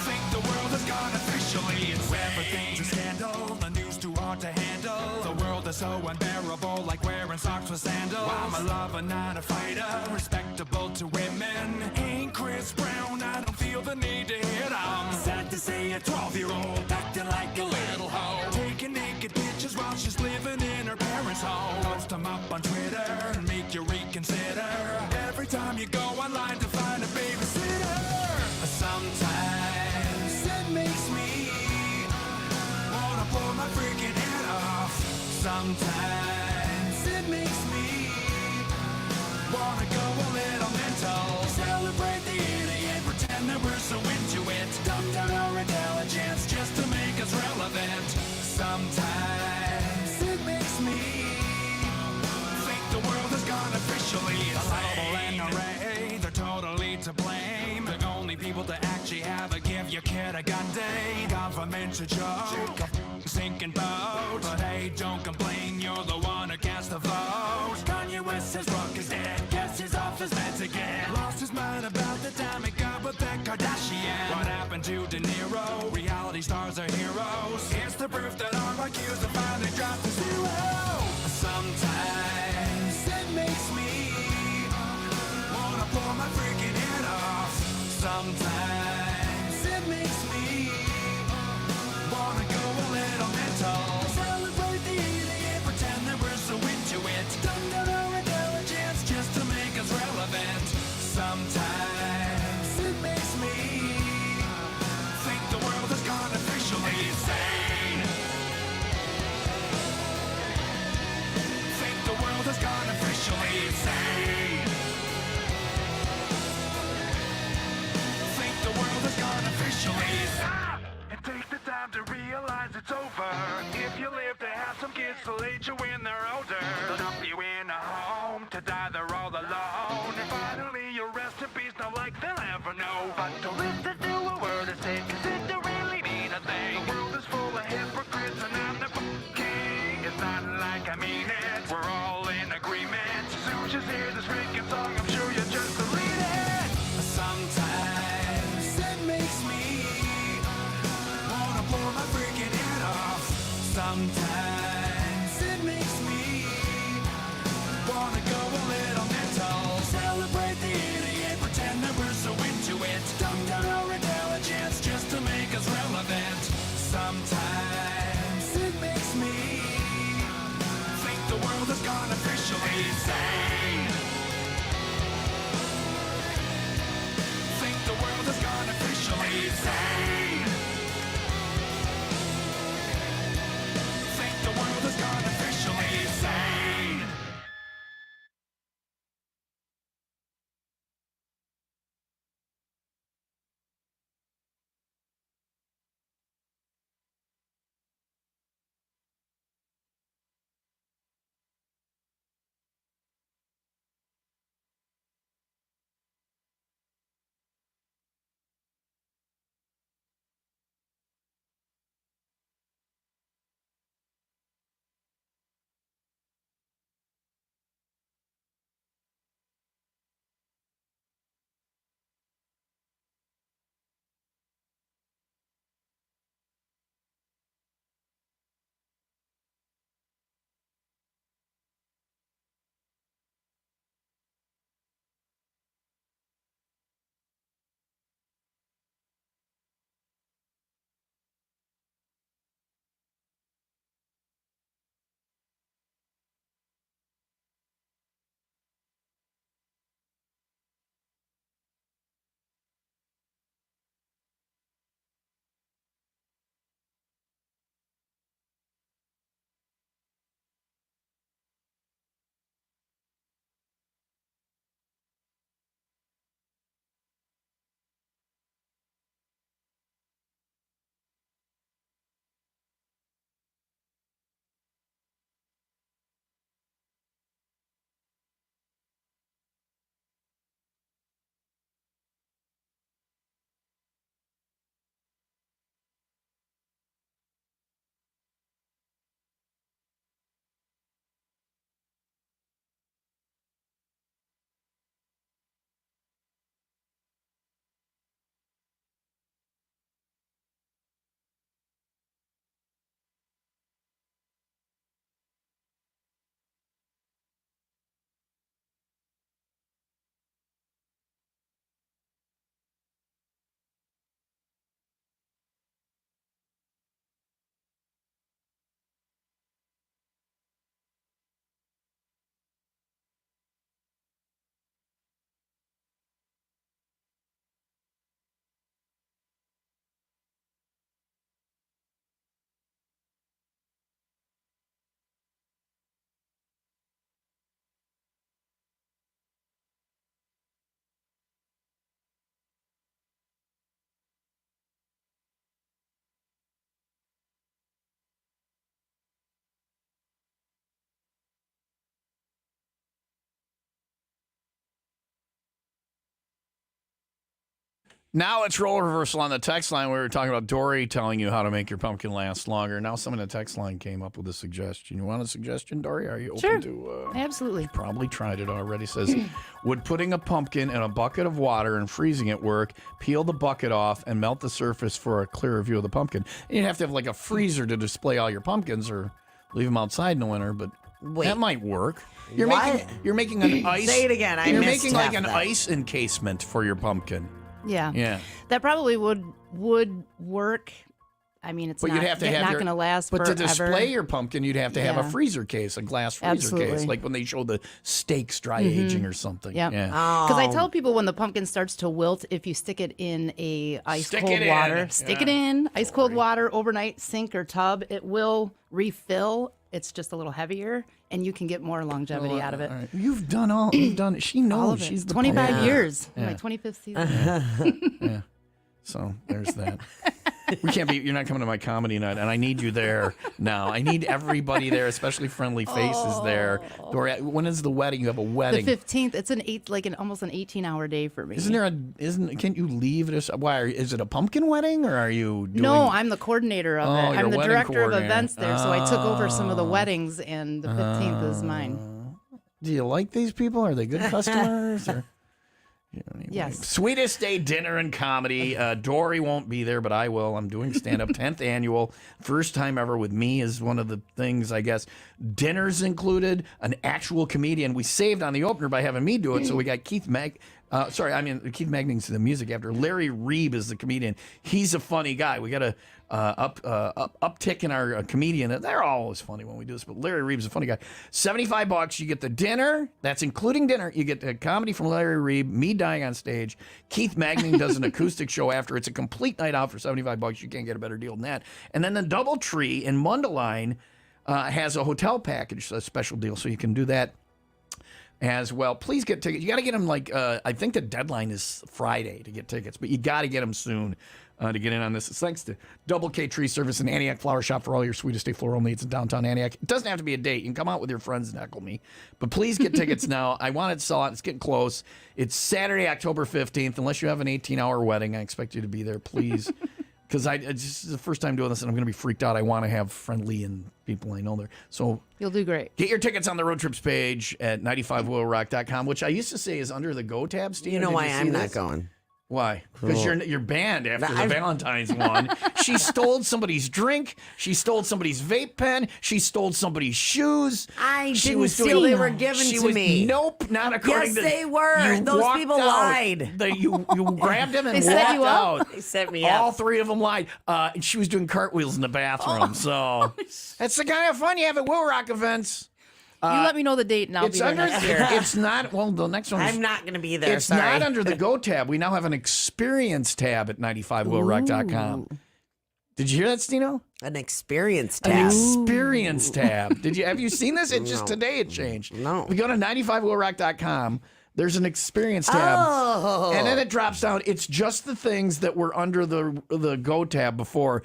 think the world has gone officially insane. Everything's a scandal, the news too hard to handle. The world is so unbearable, like wearing socks with sandals. I'm a lover, not a fighter, respectable to women. Ain't Chris Brown, I don't feel the need to hit on. Sad to say, a 12-year-old acting like a little hoe, taking naked pictures while she's living in her parents' home. Post them up on Twitter and make you reconsider every time you go online to find a babysitter. Sometimes it makes me wanna pull my freaking head off. Sometimes it makes me wanna go a little mental. Celebrate the idiot, pretend that we're so into it. Dumb down our intelligence just to make us relevant. Sometimes it makes me think the world has gone officially insane. The NRA, they're totally to blame. The only people to actually have a give your kid a gun day. Government's a joke, a sinking boat. But hey, don't complain, you're the one who cast the vote. Kanye West says Rock is dead, guess he's off his meds again. Lost his mind about the time he got with that Kardashian. What happened to De Niro? Reality stars are here heroes. It's the proof that all my cues have finally dropped to zero. Sometimes it makes me wanna blow my freaking head off. Sometimes it makes me wanna go a little mental. Celebrate the idiot, pretend that we're so into it. Dumb down our intelligence just to make us relevant. Sometimes it makes me think the world has gone officially insane. Think the world has gone officially insane. Think the world has gone officially insane. And take the time to realize it's over. If you live to have some kids, they'll age you when they're older. They'll dump you in a home to die they're all alone. And finally you'll rest in peace, not like they'll ever know. But don't listen to a word I say, cause it don't really mean a thing. The world is full of hypocrites and I'm the king. It's not like I mean it, we're all in agreement. As soon as you hear this freaking song, I'm sure you just delete it. Sometimes it makes me wanna blow my freaking head off. Sometimes it makes me wanna go a little mental. Celebrate the idiot, pretend that we're so into it. Dumb down our intelligence just to make us relevant. Sometimes it makes me think the world has gone officially insane. Think the world has gone officially insane. Think the world has gone officially insane. Now it's role reversal on the text line. We were talking about Dori telling you how to make your pumpkin last longer. Now someone in the text line came up with a suggestion. You want a suggestion, Dori? Are you open Sure. to... Absolutely. Probably tried it already. Says, would putting a pumpkin in a bucket of water and freezing it work? Peel the bucket off and melt the surface for a clearer view of the pumpkin. And you'd have to have like a freezer to display all your pumpkins or leave them outside in the winter, but that might work. You're making an ice... Say it again. You're making like an ice encasement for your pumpkin. Yeah. That probably would work. I mean, it's But not, you'd have to have not your, going to last But forever. to display your pumpkin, you'd have to have a Yeah. freezer case, a glass freezer Absolutely. case, like when they show the steaks dry aging or something. Yeah. Yeah. Because I tell people when the pumpkin starts to wilt, if you stick it in a ice Stick cold it in. water, stick it Yeah. in ice cold water overnight, sink or tub, it will refill. It's just a little heavier, and you can get more longevity out of it. All right. You've done. She knows. All of it. She's the 25 pumpkin. years. Yeah. My 25th season. Yeah. So there's that. We can't be. You're not coming to my comedy night, and I need you there now. I need everybody there, especially friendly faces there. Dori, when is the wedding? You have a The wedding. 15th. It's almost an 18-hour day for me. Can't you leave this? Why? Is it a pumpkin wedding, or are you doing? No, I'm the coordinator of Oh, it. you're I'm the wedding director of coordinator. events there, so I took over some of the weddings, and the 15th is mine. Do you like these people? Are they good customers? Or? Anyway. Yes. Sweetest Day Dinner and Comedy. Dori won't be there, but I will. I'm doing stand-up, 10th annual. First time ever with me is one of the things, I guess. Dinner's included, an actual comedian. We saved on the opener by having me do it, so we got Keith Keith Magning's the music after. Larry Reeb is the comedian. He's a funny guy. We got a uptick in our comedian. They're always funny when we do this, but Larry Reeb's a funny guy. $75. You get the dinner. That's including dinner. You get the comedy from Larry Reeb, me dying on stage. Keith Magning does an acoustic show after. It's a complete night out for $75. You can't get a better deal than that. And then the Doubletree in Mundelein has a hotel package, a special deal, so you can do that as well. Please get tickets. You got to get them I think the deadline is Friday to get tickets, but you got to get them soon to get in on this. It's thanks to Double K Tree Service and Antioch Flower Shop for all your Sweetest Day floral needs in downtown Antioch. It doesn't have to be a date. You can come out with your friends and heckle me, but please get tickets now. I want it to sell out. It's getting close. It's Saturday, October 15th. Unless you have an 18-hour wedding, I expect you to be there, please. Because it's the first time doing this, and I'm going to be freaked out. I want to have friendly and people I know there. So You'll do great. get your tickets on the road trips page at 95WIILRock.com, which I used to say is under the Go tab, Steve. You know why I'm not going? Why? Because you're banned after the Valentine's one. She stole somebody's drink. She stole somebody's vape pen. She stole somebody's shoes. I She didn't was steal. doing- They were given she to was- me. Nope, not according Yes, to... they were. You Those walked people out. lied. You grabbed them and They set walked you up? out. They set me All up. three of them lied. And she was doing cartwheels in the bathroom. So that's the kind of fun you have at Will Rock events. You let me know the date, and I'll It's be there under. next year. It's not. Well, the next one. I'm not going to be there. It's sorry. not under the Go tab. We now have an experience tab at 95WIILRock.com. Did you hear that, Stino? An experience An tab. experience tab. Have you seen this? It just today it changed. No. If you go to 95WIILRock.com, there's an experience tab. Oh. And then it drops down. It's just the things that were under the Go tab before.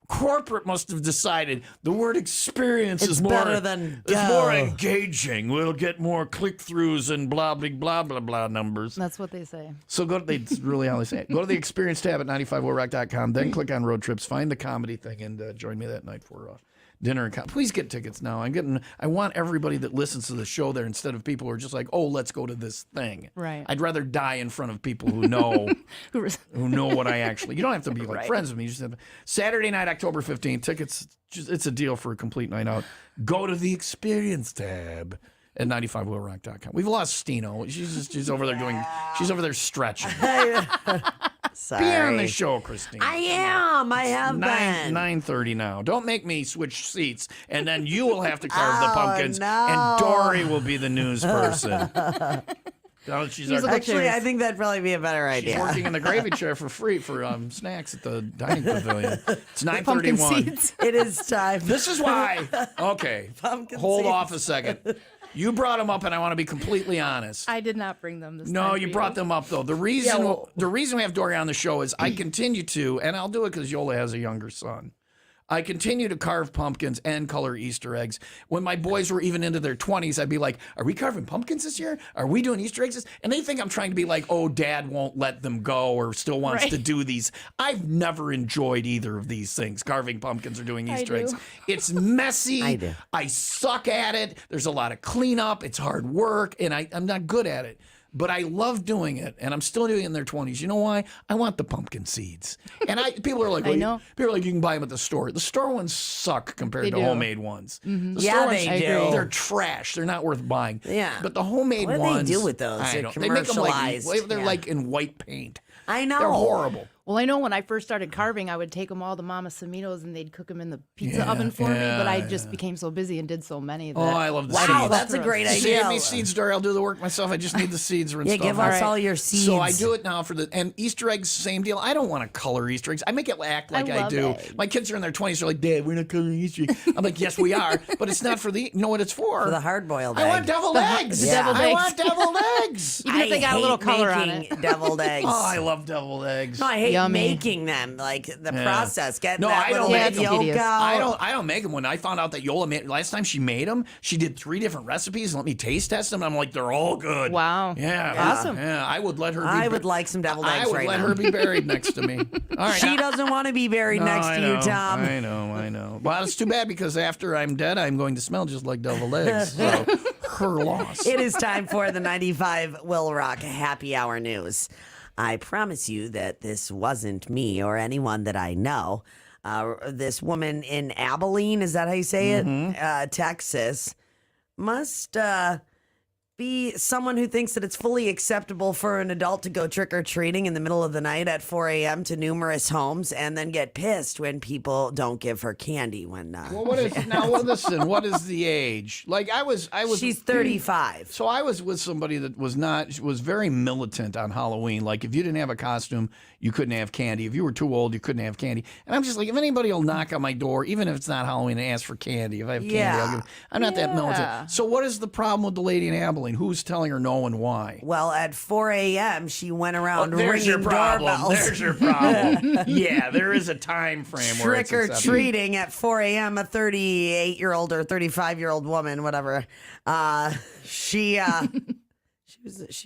Corporate must have decided the word experience It's is more better than it's go. more engaging. We'll get more click-throughs and blah blah blah blah numbers. That's what they say. So it's really how they say it. Go to the experience tab at 95WIILRock.com, then click on road trips, find the comedy thing, and join me that night for dinner and please get tickets now. I want everybody that listens to the show there instead of people who are just like, oh, let's go to this thing. Right. I'd rather die in front of people who know who know what I actually. You don't have to be like friends with me. You just have Saturday night, October 15th. Tickets. It's a deal for a complete night out. Go to the experience tab at 95WIILRock.com. We've lost Stino. She's over there she's over there stretching. Sorry. Be on the show, Christine. I am. I have been. 9:30 now. Don't make me switch seats, and then you will have to carve the pumpkins, no. and Dori will be the news person. She's our, Actually, I think that'd probably be a better she's idea. working in the gravy chair for free for snacks at the dining pavilion. It's Pumpkin 9:31. seeds. It is time. This is why. Okay, Pumpkin hold seeds. off a second. You brought them up, and I want to be completely honest. I did not bring them this time. No, for you brought them up though. The reason well- the reason we have Dori on the show is I continue to, and I'll do it because Yola has a younger son. I continue to carve pumpkins and color Easter eggs. When my boys were even into their 20s, I'd be like, are we carving pumpkins this year? Are we doing Easter eggs? And they think I'm trying to be like, oh, Dad won't let them go or still wants to do these. I've never enjoyed either of these things, carving pumpkins or doing Easter eggs. It's messy. I do. I suck at it. There's a lot of cleanup. It's hard work, and I'm not good at it. But I love doing it, and I'm still doing it in their 20s. You know why? I want the pumpkin seeds. And people are like, well, people are like, you can buy them at the store. The store ones suck compared to homemade ones. The store ones, they do. They're trash. They're not worth buying. Yeah. But the homemade what ones. What do they do with those? I They're don't. They make them like, commercialized. they're like in white paint. I know. They're horrible. Well, I know when I first started carving, I would take them all to Mama Semitos and they'd cook them in the pizza oven for me. But I just became so busy and did so many that. Oh, I love the seeds. Wow, that's a great idea. Save me seeds, Dory. I'll do the work myself. I just need the seeds and stuff. Give us all your seeds. So I do it now for and Easter eggs, same deal. I don't want to color Easter eggs. I make it act like I do. My kids are in their 20s. They're like, Dad, we're not coloring Easter eggs. I'm like, yes, we are. But it's not for you know what it's for? For the hard-boiled egg. I want deviled eggs. I want deviled eggs. Even if they got a little color on it. Deviled eggs. Oh, I love deviled eggs. No, I hate making them. Like the process, getting that I little don't yolk out. I don't make them. When I found out that Yola made last time she made them, she did 3 different recipes and let me taste test them. And I'm like, they're all good. Wow. Yeah. Awesome. Yeah. I would let her. I would like some deviled eggs right now. I would let her be buried next to me. All right. She doesn't want to be buried next to you, Tom. I know. Well, it's too bad because after I'm dead, I'm going to smell just like deviled eggs. So her loss. It is time for the 95 Will Rock Happy Hour News. I promise you that this wasn't me or anyone that I know. This woman in Abilene, is that how you say it? Texas, must be someone who thinks that it's fully acceptable for an adult to go trick-or-treating in the middle of the night at 4 a.m. to numerous homes and then get pissed when people don't give her candy when well, what is now? Well, listen, what is the age? Like I was. She's 35. So I was with somebody that was very militant on Halloween. Like if you didn't have a costume, you couldn't have candy. If you were too old, you couldn't have candy. And I'm just like, if anybody will knock on my door, even if it's not Halloween, and ask for candy, if I have candy, I'll give it. I'm not that militant. So what is the problem with the lady in Abilene? Who's telling her no and why? Well, at 4 a.m., she went around there's ringing your problem. doorbells. There's your problem. Yeah, there is a time frame where it's trick-or-treating at 4 a.m. A 38-year-old or 35-year-old woman, whatever. She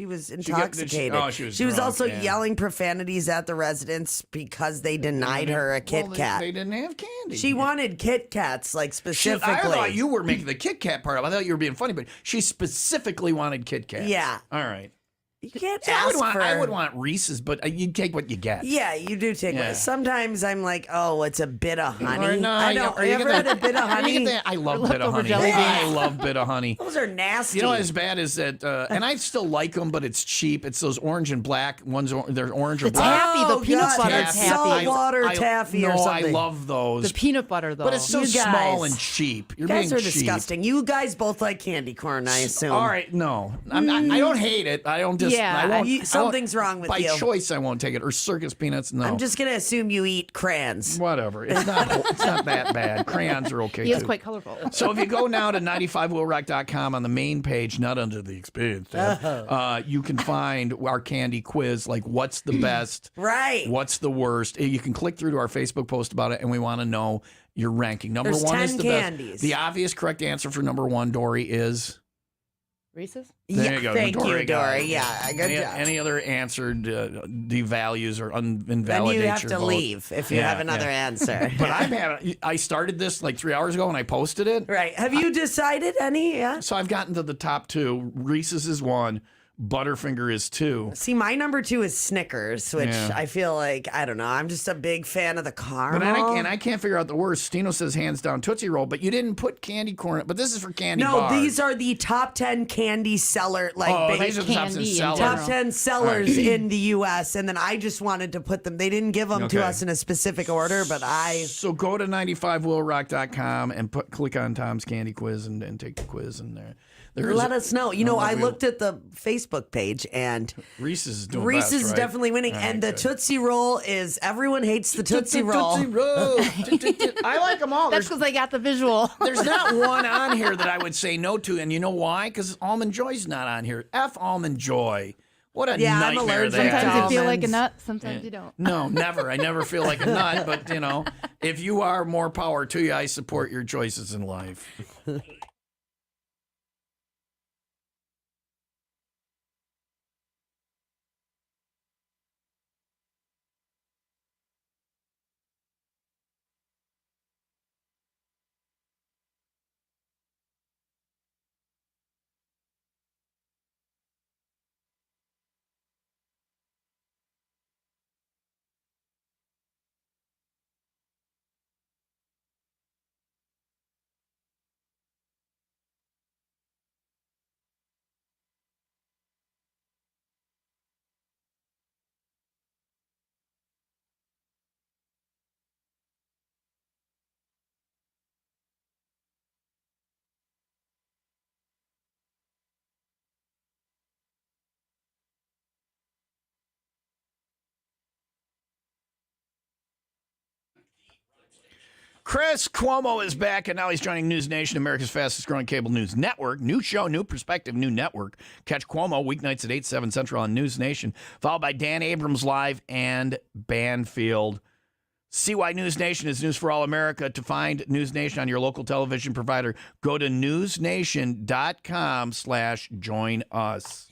was intoxicated. She was drunk, also yelling profanities at the residents because they denied her a Kit Kat. They didn't have candy. She wanted Kit Kats, like specifically. I thought you were making the Kit Kat part up. I thought you were being funny, but she specifically wanted Kit Kats. Yeah. All right. You can't See, ask I would want Reese's, but you take what you get. Yeah, you do take what. Sometimes I'm like, oh, it's a bit of honey. Or no, I don't. You ever had a bit of honey? I love bit of honey. I love bit of honey. Those are nasty. You know, as bad as that, and I still like them, but it's cheap. It's those orange and black ones. They're orange or black. Taffy, the peanut butter taffy. Saltwater taffy or something. I love those. The peanut butter, though. But it's so small and cheap. You're being cheap. You guys are disgusting. You guys both like candy corn, I assume. All right, no. I don't hate it. I don't just. Yeah, I won't. Something's wrong with by you. By choice, I won't take it. Or circus peanuts, no. I'm just going to assume you eat crayons. Whatever. It's not that bad. Crayons are okay, He is too. quite colorful. So if you go now to 95willrock.com on the main page, not under the experience tab, you can find our candy quiz, like what's the best, right? What's the worst. You can click through to our Facebook post about it, and we want to know your ranking. Number There's 1 10 is the candies. best. The obvious correct answer for number 1, Dory, is... Reese's? There you go. Thank Dory you, Dory. Yeah, good job. Any other answer devalues or invalidates then you have your to vote. leave if you have another answer. But I started this like 3 hours ago and I posted it. Right. Have you decided any? Yeah. So I've gotten to the top 2. Reese's is 1. Butterfinger is 2. See, my number 2 is Snickers, which I feel like, I don't know, I'm just a big fan of the caramel. But I can't figure out the worst. Stino says hands down Tootsie Roll, but you didn't put candy corn. But this is for candy bars. No, these are the top 10 candy seller, these are the top 10 sellers. Top 10 sellers in the U.S. And then I just wanted to put them. They didn't give them to us in a specific order, but So go to 95willrock.com and click on Tom's Candy Quiz and take the quiz in there. Let us know. You know, I looked at the Facebook page and Reese's is doing Reese's best, is right? definitely winning. All And right, the Tootsie Roll is, everyone hates the Tootsie Roll. Tootsie Roll. I like them all. That's because I got the visual. There's not one on here that I would say no to. And you know why? Because Almond Joy's not on here. F Almond Joy. What a Yeah, I'm nightmare allergic that to Sometimes you is. feel like a almonds. nut, sometimes you don't. No, never. I never feel like a nut, but, if you are, more power to you. I support your choices in life. Chris Cuomo is back, and now he's joining News Nation, America's fastest growing cable news network. New show, new perspective, new network. Catch Cuomo weeknights at 8, 7 Central on News Nation, followed by Dan Abrams Live and Banfield. See why News Nation is news for all America. To find News Nation on your local television provider, go to newsnation.com/join us.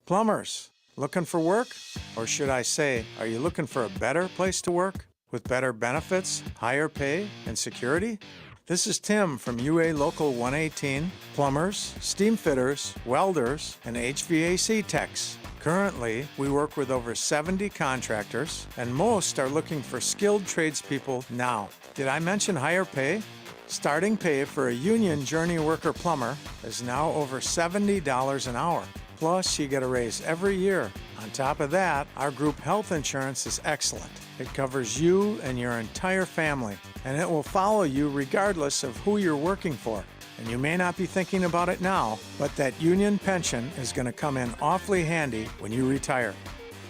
Plumbers, looking for work? Or should I say, are you looking for a better place to work? With better benefits, higher pay, and security? This is Tim from UA Local 118, plumbers, steam fitters, welders, and HVAC techs. Currently, we work with over 70 contractors, and most are looking for skilled tradespeople now. Did I mention higher pay? Starting pay for a union journey worker plumber is now over $70 an hour. Plus, you get a raise every year. On top of that, our group health insurance is excellent. It covers you and your entire family, and it will follow you regardless of who you're working for. And you may not be thinking about it now, but that union pension is going to come in awfully handy when you retire.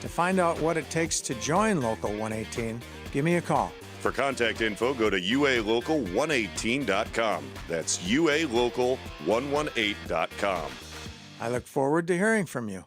To find out what it takes to join Local 118, give me a call. For contact info, go to ualocal118.com. That's ualocal118.com. I look forward to hearing from you.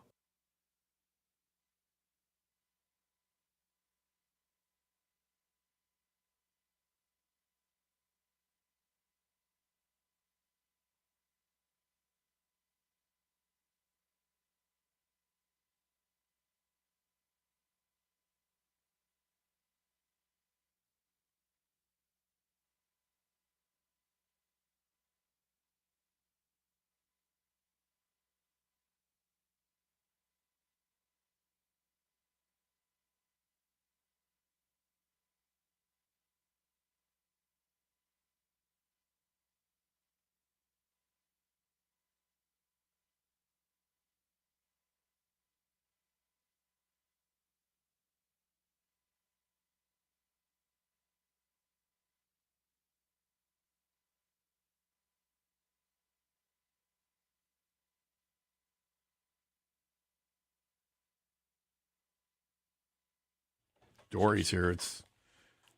Dori's here. It's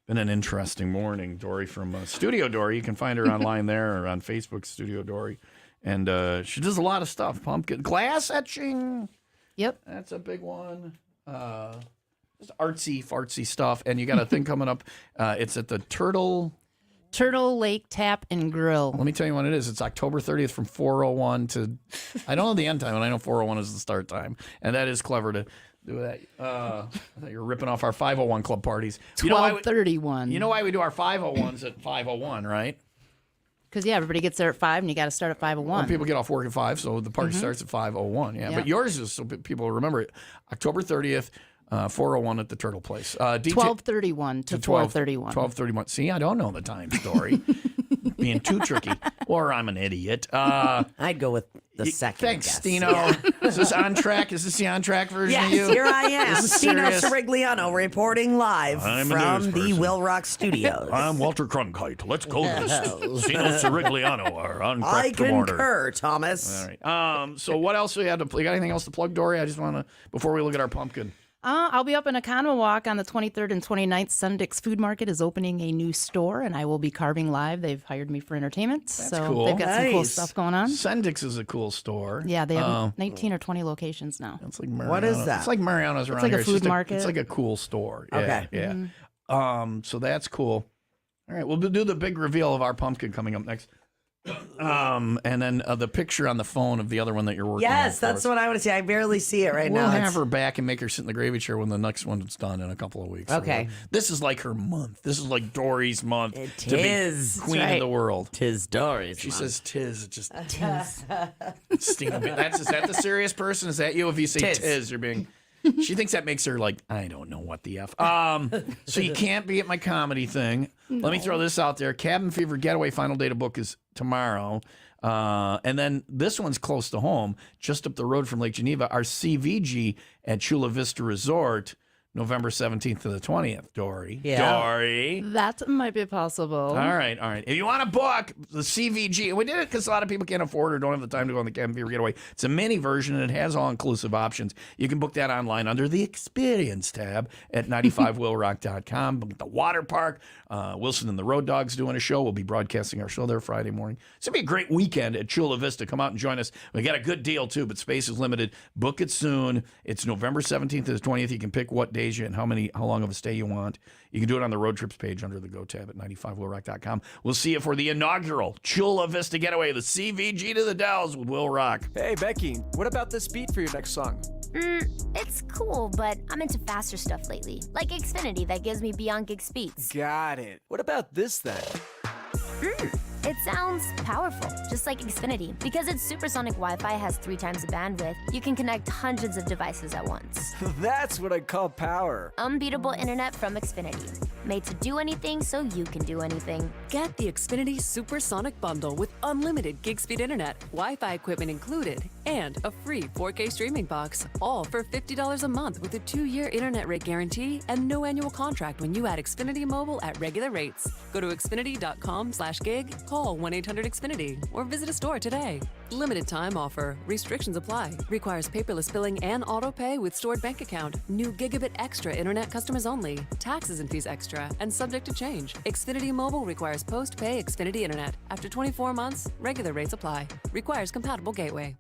been an interesting morning. Dori from Studio Dori. You can find her online there or on Facebook, Studio Dori. And she does a lot of stuff. Pumpkin glass etching. Yep. That's a big one. Just artsy stuff. And you got a thing coming up. It's at the Turtle Lake Tap and Grill. Let me tell you when it is. It's October 30th from 4:01 to, I don't know the end time, and I know 4:01 is the start time. And that is clever to do that. I thought you were ripping off our 5:01 club parties. 12:31. You know why we do our 5:01s at 5:01, right? Because, yeah, everybody gets there at 5, and you got to start at 5:01. Well, people get off work at 5, so the party starts at 5:01. Yeah, but yours is, so people remember it, October 30th, 4:01 at the Turtle Place. 12:31 to 4:31. 12:31. See, I don't know the time story. Being too tricky. Or I'm an idiot. I'd go with the second Thanks, guest. Stino. Yeah. Is this on track? Is this the on track version Yes, of you? here I am, Is this Stino serious? Sirigliano, reporting live I'm a from news the person. WIIL Rock Studios. I'm Walter Cronkite. Let's go. Stino Sirigliano are on crack I reporter. concur, Thomas. All right. So what else we had to? You got anything else to plug, Dory? I just want to before we look at our pumpkin. I'll be up in Oconomowoc on the 23rd and 29th. Sundix Food Market is opening a new store, and I will be carving live. They've hired me for entertainment, so cool. they've got some cool Nice. stuff going on. Sendix is a cool store. Yeah, they have 19 or 20 locations now. It's like Mariano. What is that? It's like Mariano's around like a here. food just market. It's like a cool store. Yeah, Okay. Yeah. So that's cool. All right, we'll do the big reveal of our pumpkin coming up next. And then the picture on the phone of the other one that you're working on. Yes, for that's us. what I want to see. I barely see it right We'll now. have her back and make her sit in the gravy chair when the next one's done in a couple of weeks. Okay. This is like her month. This is like Dory's month It to is. be queen That's of the world. Tis Dory's. She says tis. It just tis. Stina, is that the serious person? Is that you? If you say Tis. tis, you're being. She thinks that makes her like, I don't know what the F. So you can't be at my comedy thing. Let me throw this out there. Cabin Fever Getaway final day to book is tomorrow. And then this one's close to home, just up the road from Lake Geneva. Our CVG at Chula Vista Resort, November 17th to the 20th. Dory. Yeah. Dory. That might be possible. All right. If you want to book the CVG, we did it because a lot of people can't afford or don't have the time to go on the Cabin Fever Getaway. It's a mini version and it has all-inclusive options. You can book that online under the Experience tab at 95willrock.com. Book the water park. Wilson and the Road Dogs doing a show. We'll be broadcasting our show there Friday morning. It's going to be a great weekend at Chula Vista. Come out and join us. We got a good deal, too, but space is limited. Book it soon. It's November 17th to the 20th. You can pick what days and how long of a stay you want. You can do it on the road trips page under the Go tab at 95willrock.com. We'll see you for the inaugural Chula Vista Getaway, the CVG to the Dells with Will Rock. Hey, Becky, what about this beat for your next song? It's cool, but I'm into faster stuff lately. Like Xfinity that gives me beyond gig speeds. Got it. What about this then? It sounds powerful, just like Xfinity. Because its supersonic Wi-Fi has 3 times the bandwidth, you can connect hundreds of devices at once. That's what I call power. Unbeatable internet from Xfinity. Made to do anything so you can do anything. Get the Xfinity Supersonic Bundle with unlimited gig speed internet, Wi-Fi equipment included, and a free 4K streaming box, all for $50 a month with a 2-year internet rate guarantee and no annual contract when you add Xfinity Mobile at regular rates. Go to xfinity.com/gig, call 1-800-XFINITY, or visit a store today. Limited time offer. Restrictions apply. Requires paperless billing and auto pay with stored bank account. New Gigabit Extra internet customers only. Taxes and fees extra and subject to change. Xfinity Mobile requires post-pay Xfinity internet. After 24 months, regular rates apply. Requires compatible gateway.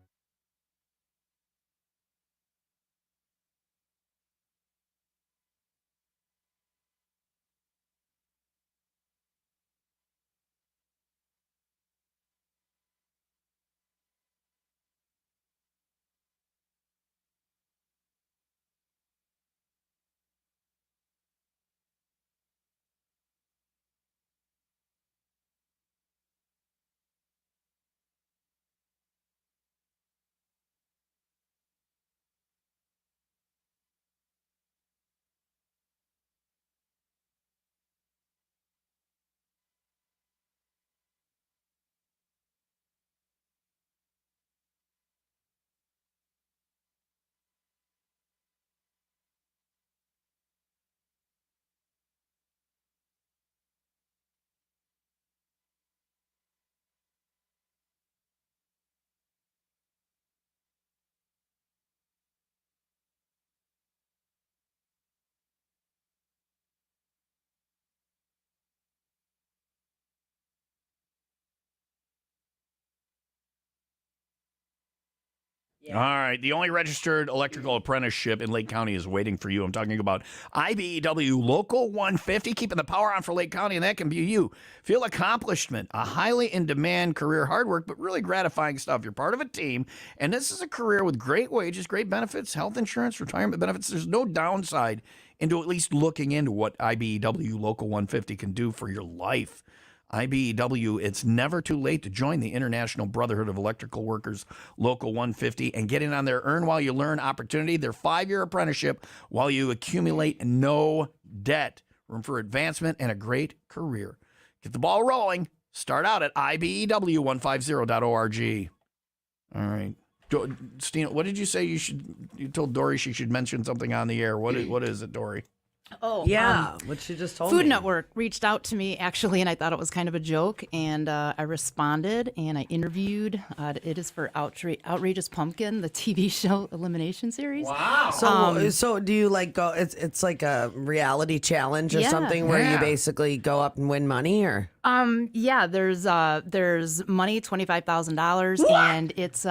All right. The only registered electrical apprenticeship in Lake County is waiting for you. I'm talking about IBEW Local 150, keeping the power on for Lake County, and that can be you. Feel accomplishment, a highly in-demand career, hard work, but really gratifying stuff. You're part of a team, and this is a career with great wages, great benefits, health insurance, retirement benefits. There's no downside into at least looking into what IBEW Local 150 can do for your life. IBEW, it's never too late to join the International Brotherhood of Electrical Workers Local 150 and get in on their Earn While You Learn opportunity, their 5-year apprenticeship while you accumulate no debt, room for advancement, and a great career. Get the ball rolling. Start out at IBEW150.org. All right. Stina, what did you say you told Dori she should mention something on the air? What is it, Dori? Oh, Yeah, what she just told me. Food Network reached out to me, actually, and I thought it was kind of a joke, and I responded, and I interviewed. It is for Outrageous Pumpkin, the TV show elimination series. Wow. So do you like go? It's like a reality challenge or Yeah. something where you Yeah. basically go up and win money, or Yeah, there's money, $25,000, and it's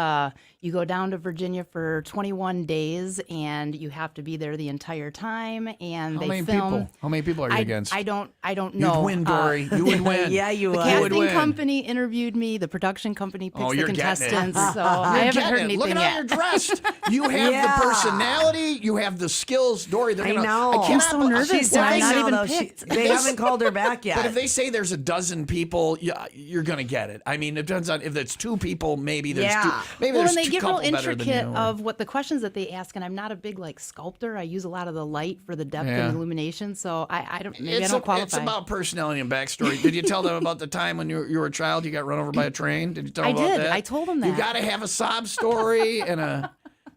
you go down to Virginia for 21 days, and you have to be there the entire time, and How many people are you against? I don't know. You'd win, Dori. You would win. Yeah, you The would. casting company interviewed me. The production company picks the you're getting it. contestants. So I haven't heard anything Look at how yet. you're dressed. You have Yeah. the personality. You have the skills, Dori. I know. I cannot. I'm so nervous. she's and I'm dying not now, even though. picked. They haven't called her back yet. But if they say there's a dozen people, you're gonna get it. I mean, it depends on if it's 2 people. Maybe there's Yeah. 2. Maybe Well, there's and they two get real couple better than intricate you. of what the questions that they ask, and I'm not a big sculptor. I use a lot of the light for the depth Yeah. and illumination, so I don't maybe I It's don't qualify. It's about personality and backstory. Did you tell them about the time when you were a child you got run over by a train? Did you tell them I about did. that? I told them You that. got to have a sob story and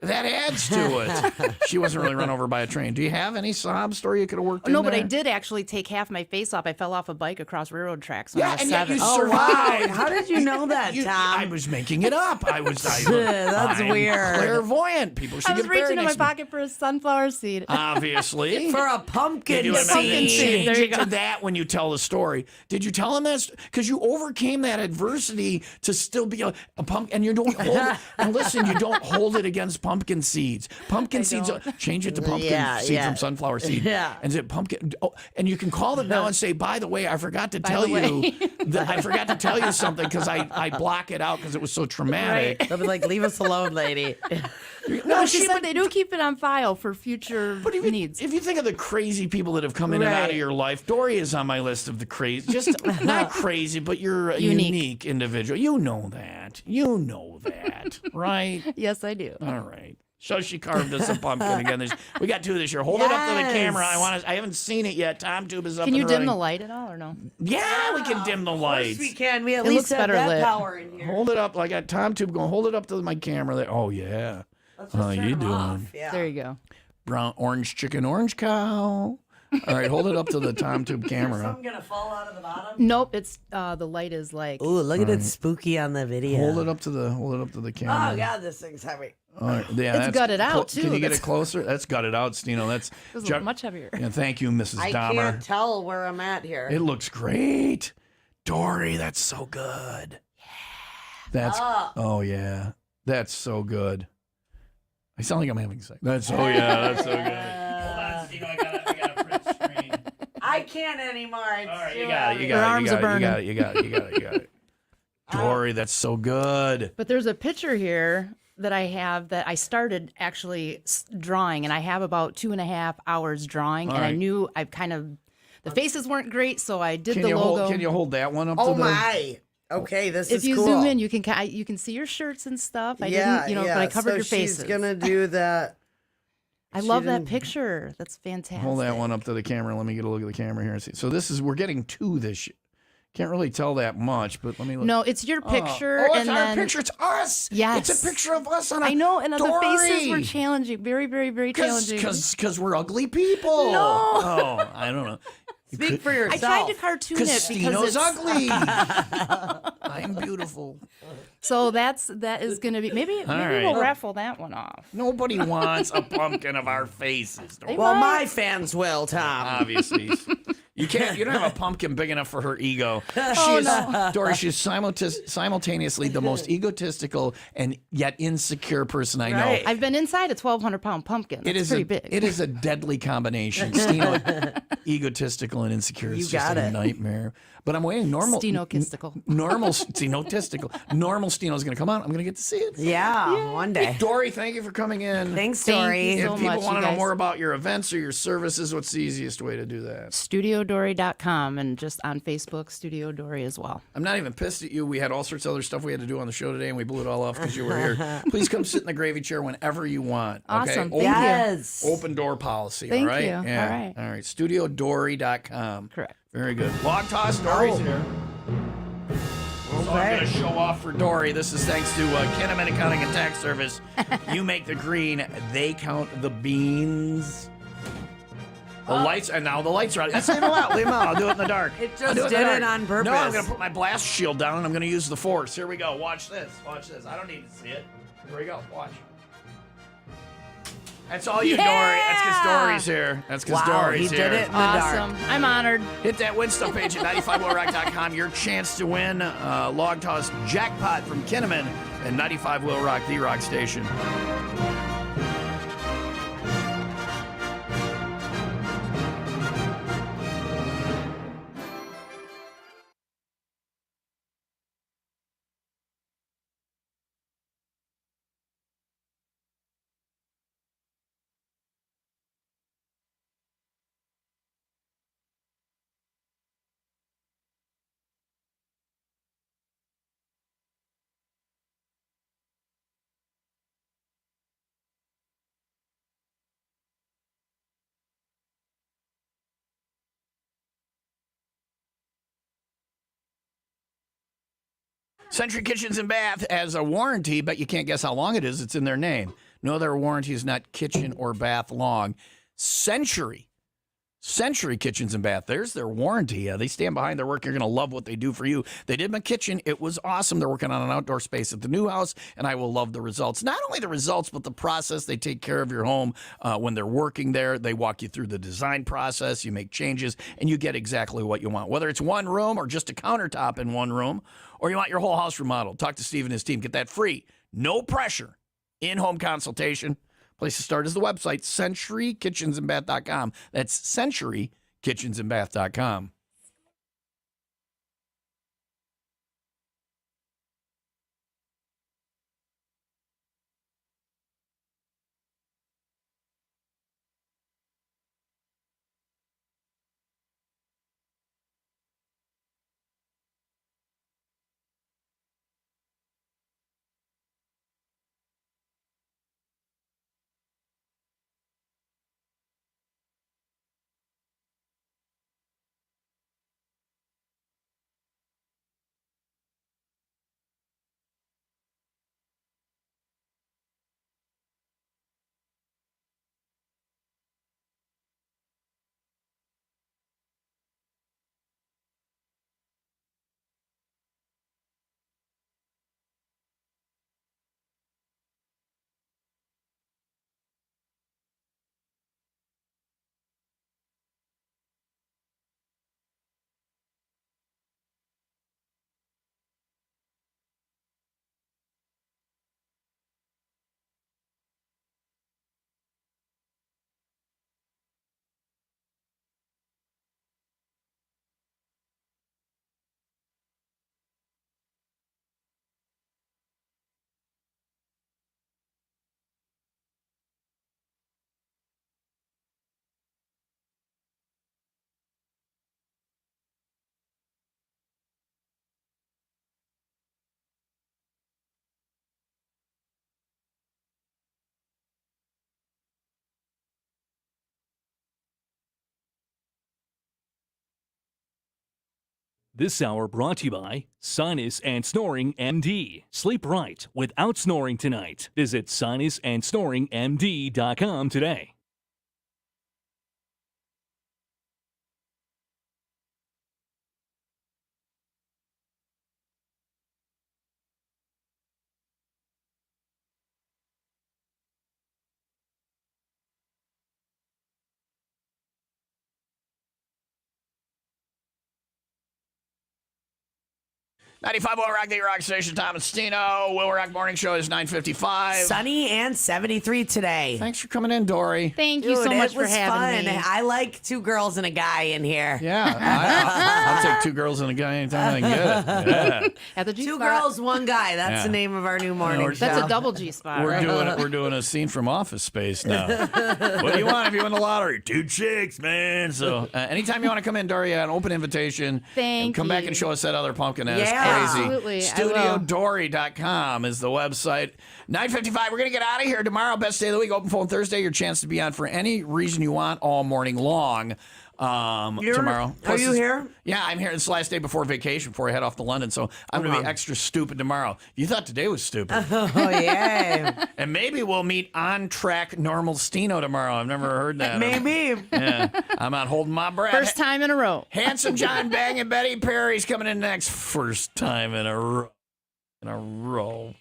that adds to it. She wasn't really run over by a train. Do you have any sob story you could have worked in No, but I there? did actually take half my face off. I fell off a bike across railroad tracks when I Yeah, was and yet 7. you Oh, survived. wow. How did you know that, Tom? I was making it up. That's I'm weird. Clairvoyant. People should I was get buried reaching in my next to me. pocket for a sunflower seed. Obviously. For a pumpkin You pumpkin seed. seed. change There you it to go. that when you tell the story. Did you tell him that? Because you overcame that adversity to still be a pumpkin, and you don't hold it. And listen, you don't hold it against pumpkin seeds. Pumpkin seeds. Change it to pumpkin seed from sunflower seed. Yeah. And say pumpkin. Oh, and you can call them now and say, by the way, I forgot to tell the way. you. I forgot to tell you something because I block it out because it was so traumatic. They'll be like, leave us alone, lady. No, she said they do keep it on file for future needs. If you think of the crazy people that have come in and out of your life, Dori is on my list of the crazy. Just not crazy, but you're a unique individual. You know that. You know that, right? Yes, I do. All right. So she carved us a pumpkin again. We got 2 this year. Hold it up to the camera. I haven't seen it yet. Tom Tube is up. Can you and dim running. the light at all or no? Yeah, we can dim the lights. We can. We at It least looks have better that lit. power in here. Hold it up. I got Tom Tube going. Hold it up to my camera there. Oh yeah. How you doing? Yeah. There you go. Brown, orange chicken, orange cow. All right, hold it up to the Tom Tube camera. I'm gonna fall out of the bottom. Nope, it's the light is like. Ooh, look at it spooky on the video. Hold it up to the camera. Oh god, this thing's heavy. All right. Yeah, It's that's gutted out, too. Can you get That's- it closer? That's gutted out, Stino. That's It was much heavier. Yeah, thank you, Mrs. I Dahmer. can't tell where I'm at here. It looks great, Dori. That's so good. That's oh yeah, that's so good. I sound like I'm having sex. That's so that's so good. Hold on, Stino. I got a print screen. I can't anymore. It's All right, too you got it. heavy. You got it. arms are burning. You got it. Dori, that's so good. But there's a picture here that I have that I started actually drawing, and I have about 2.5 hours drawing, and I right. knew I kind of the faces weren't great, so I did Can the you logo. can you hold that one up? Oh to the... my. Okay, this if is you cool. zoom in, you can see your shirts and stuff. I didn't, but I covered so your faces. She's gonna do that. I love that picture. That's fantastic. Hold that one up to the camera. Let me get a look at the camera here and see. So we're getting 2 this year. Can't really tell that much, but let me look. No, it's your picture. Oh, it's and our then, picture. It's us. Yes. It's a picture of us on a I know, and the faces were Dori. challenging. Very, very, very challenging. Because we're ugly people. No. Oh, I don't know. Speak for I yourself. tried to cartoon it because Stino's it's ugly. I'm beautiful. So that is going to be maybe right. we'll raffle that one off. Nobody wants a pumpkin of our faces. Dori. Well, my fans will, Tom. Obviously. You don't have a pumpkin big enough for her ego. Dori, she's simultaneously the most egotistical and yet insecure person I know. Right. I've been inside a 1,200-pound pumpkin. That's pretty big. It is a deadly combination. Stino, egotistical and insecure. It's You just got a it. nightmare. But I'm waiting. Normal Stino-kistical. Normal Stino-tistical. Normal Stino's going to come out. I'm going to get to see it. Yeah, one day. Dori, thank you for coming in. Thanks, Thank Dori. you so If people much, want to you know guys. more about your events or your services, what's the easiest way to do that? StudioDori.com and just on Facebook, Studio Dori as well. I'm not even pissed at you. We had all sorts of other stuff we had to do on the show today, and we blew it all off because you were here. Please come sit in the gravy chair whenever you want. Okay? Awesome. Open, Thank you. Yes. open door policy. Thank all right? you. Yeah. All right. All right. StudioDori.com. Correct. Very good. Log toss. Dori's here. Oh So I'm going to show off for Dori. This is thanks to Kinnaman Accounting and Tax Service. You make the green, they count the beans. The lights, and now the lights are out. Let's leave them out. Leave them out. I'll do it in the dark. It just did it on purpose. No, I'm going to put my blast shield down, and I'm going to use the force. Here we go. Watch this. Watch this. I don't need to see it. Here we go. Watch. That's all you, Dori. That's because Dori's here. That's because Dori's here. He did it in the Awesome. dark. I'm honored. Hit that win stuff page at 95willrock.com. Your chance to win Log Toss Jackpot from Kinnaman and 95 Will Rock, the rock station. Century Kitchens and Bath has a warranty, but you can't guess how long it is. It's in their name. No, their warranty is not kitchen or bath long. Century Kitchens and Bath. There's their warranty. They stand behind their work. You're going to love what they do for you. They did my kitchen. It was awesome. They're working on an outdoor space at the new house, and I will love the results. Not only the results, but the process. They take care of your home when they're working there. They walk you through the design process. You make changes, and you get exactly what you want. Whether it's one room or just a countertop in one room, or you want your whole house remodeled, talk to Steve and his team. Get that free, no pressure, in-home consultation. Place to start is the website, centurykitchensandbath.com. That's centurykitchensandbath.com. This hour brought to you by Sinus and Snoring MD. Sleep right without snoring tonight. Visit sinusandsnoringmd.com today. '95 Will Rock, the rock station. Thomas Stino. Will Rock Morning Show is 9:55. Sunny and 73 today. Thanks for coming in, Dori. Thank you so much for having me. I like two girls and a guy in here. Yeah, I'll take two girls and a guy anytime I can get it. Yeah. At the G Two spot. girls, one guy. That's the name of our new morning show. That's a double G spot. We're doing a scene from Office Space now. What do you want if you win the lottery? 2 chicks, man. So anytime you want to come in, Dori, an open invitation. Thank come you. back and show us that other pumpkin. That is Yeah. crazy. Absolutely. StudioDori.com is the website. 9:55. We're gonna get out of here tomorrow. Best day of the week. Open phone Thursday. Your chance to be on for any reason you want all morning long. tomorrow. Are Plus you here? Yeah, I'm here. It's the last day before vacation, before I head off to London, so I'm going to be extra stupid tomorrow. You thought today was stupid. Oh, yeah. And maybe we'll meet on-track normal Stino tomorrow. I've never heard that. Maybe. Yeah, I'm not holding my breath. First time in a row. Handsome John Bang and Betty Perry's coming in next. First time in a row.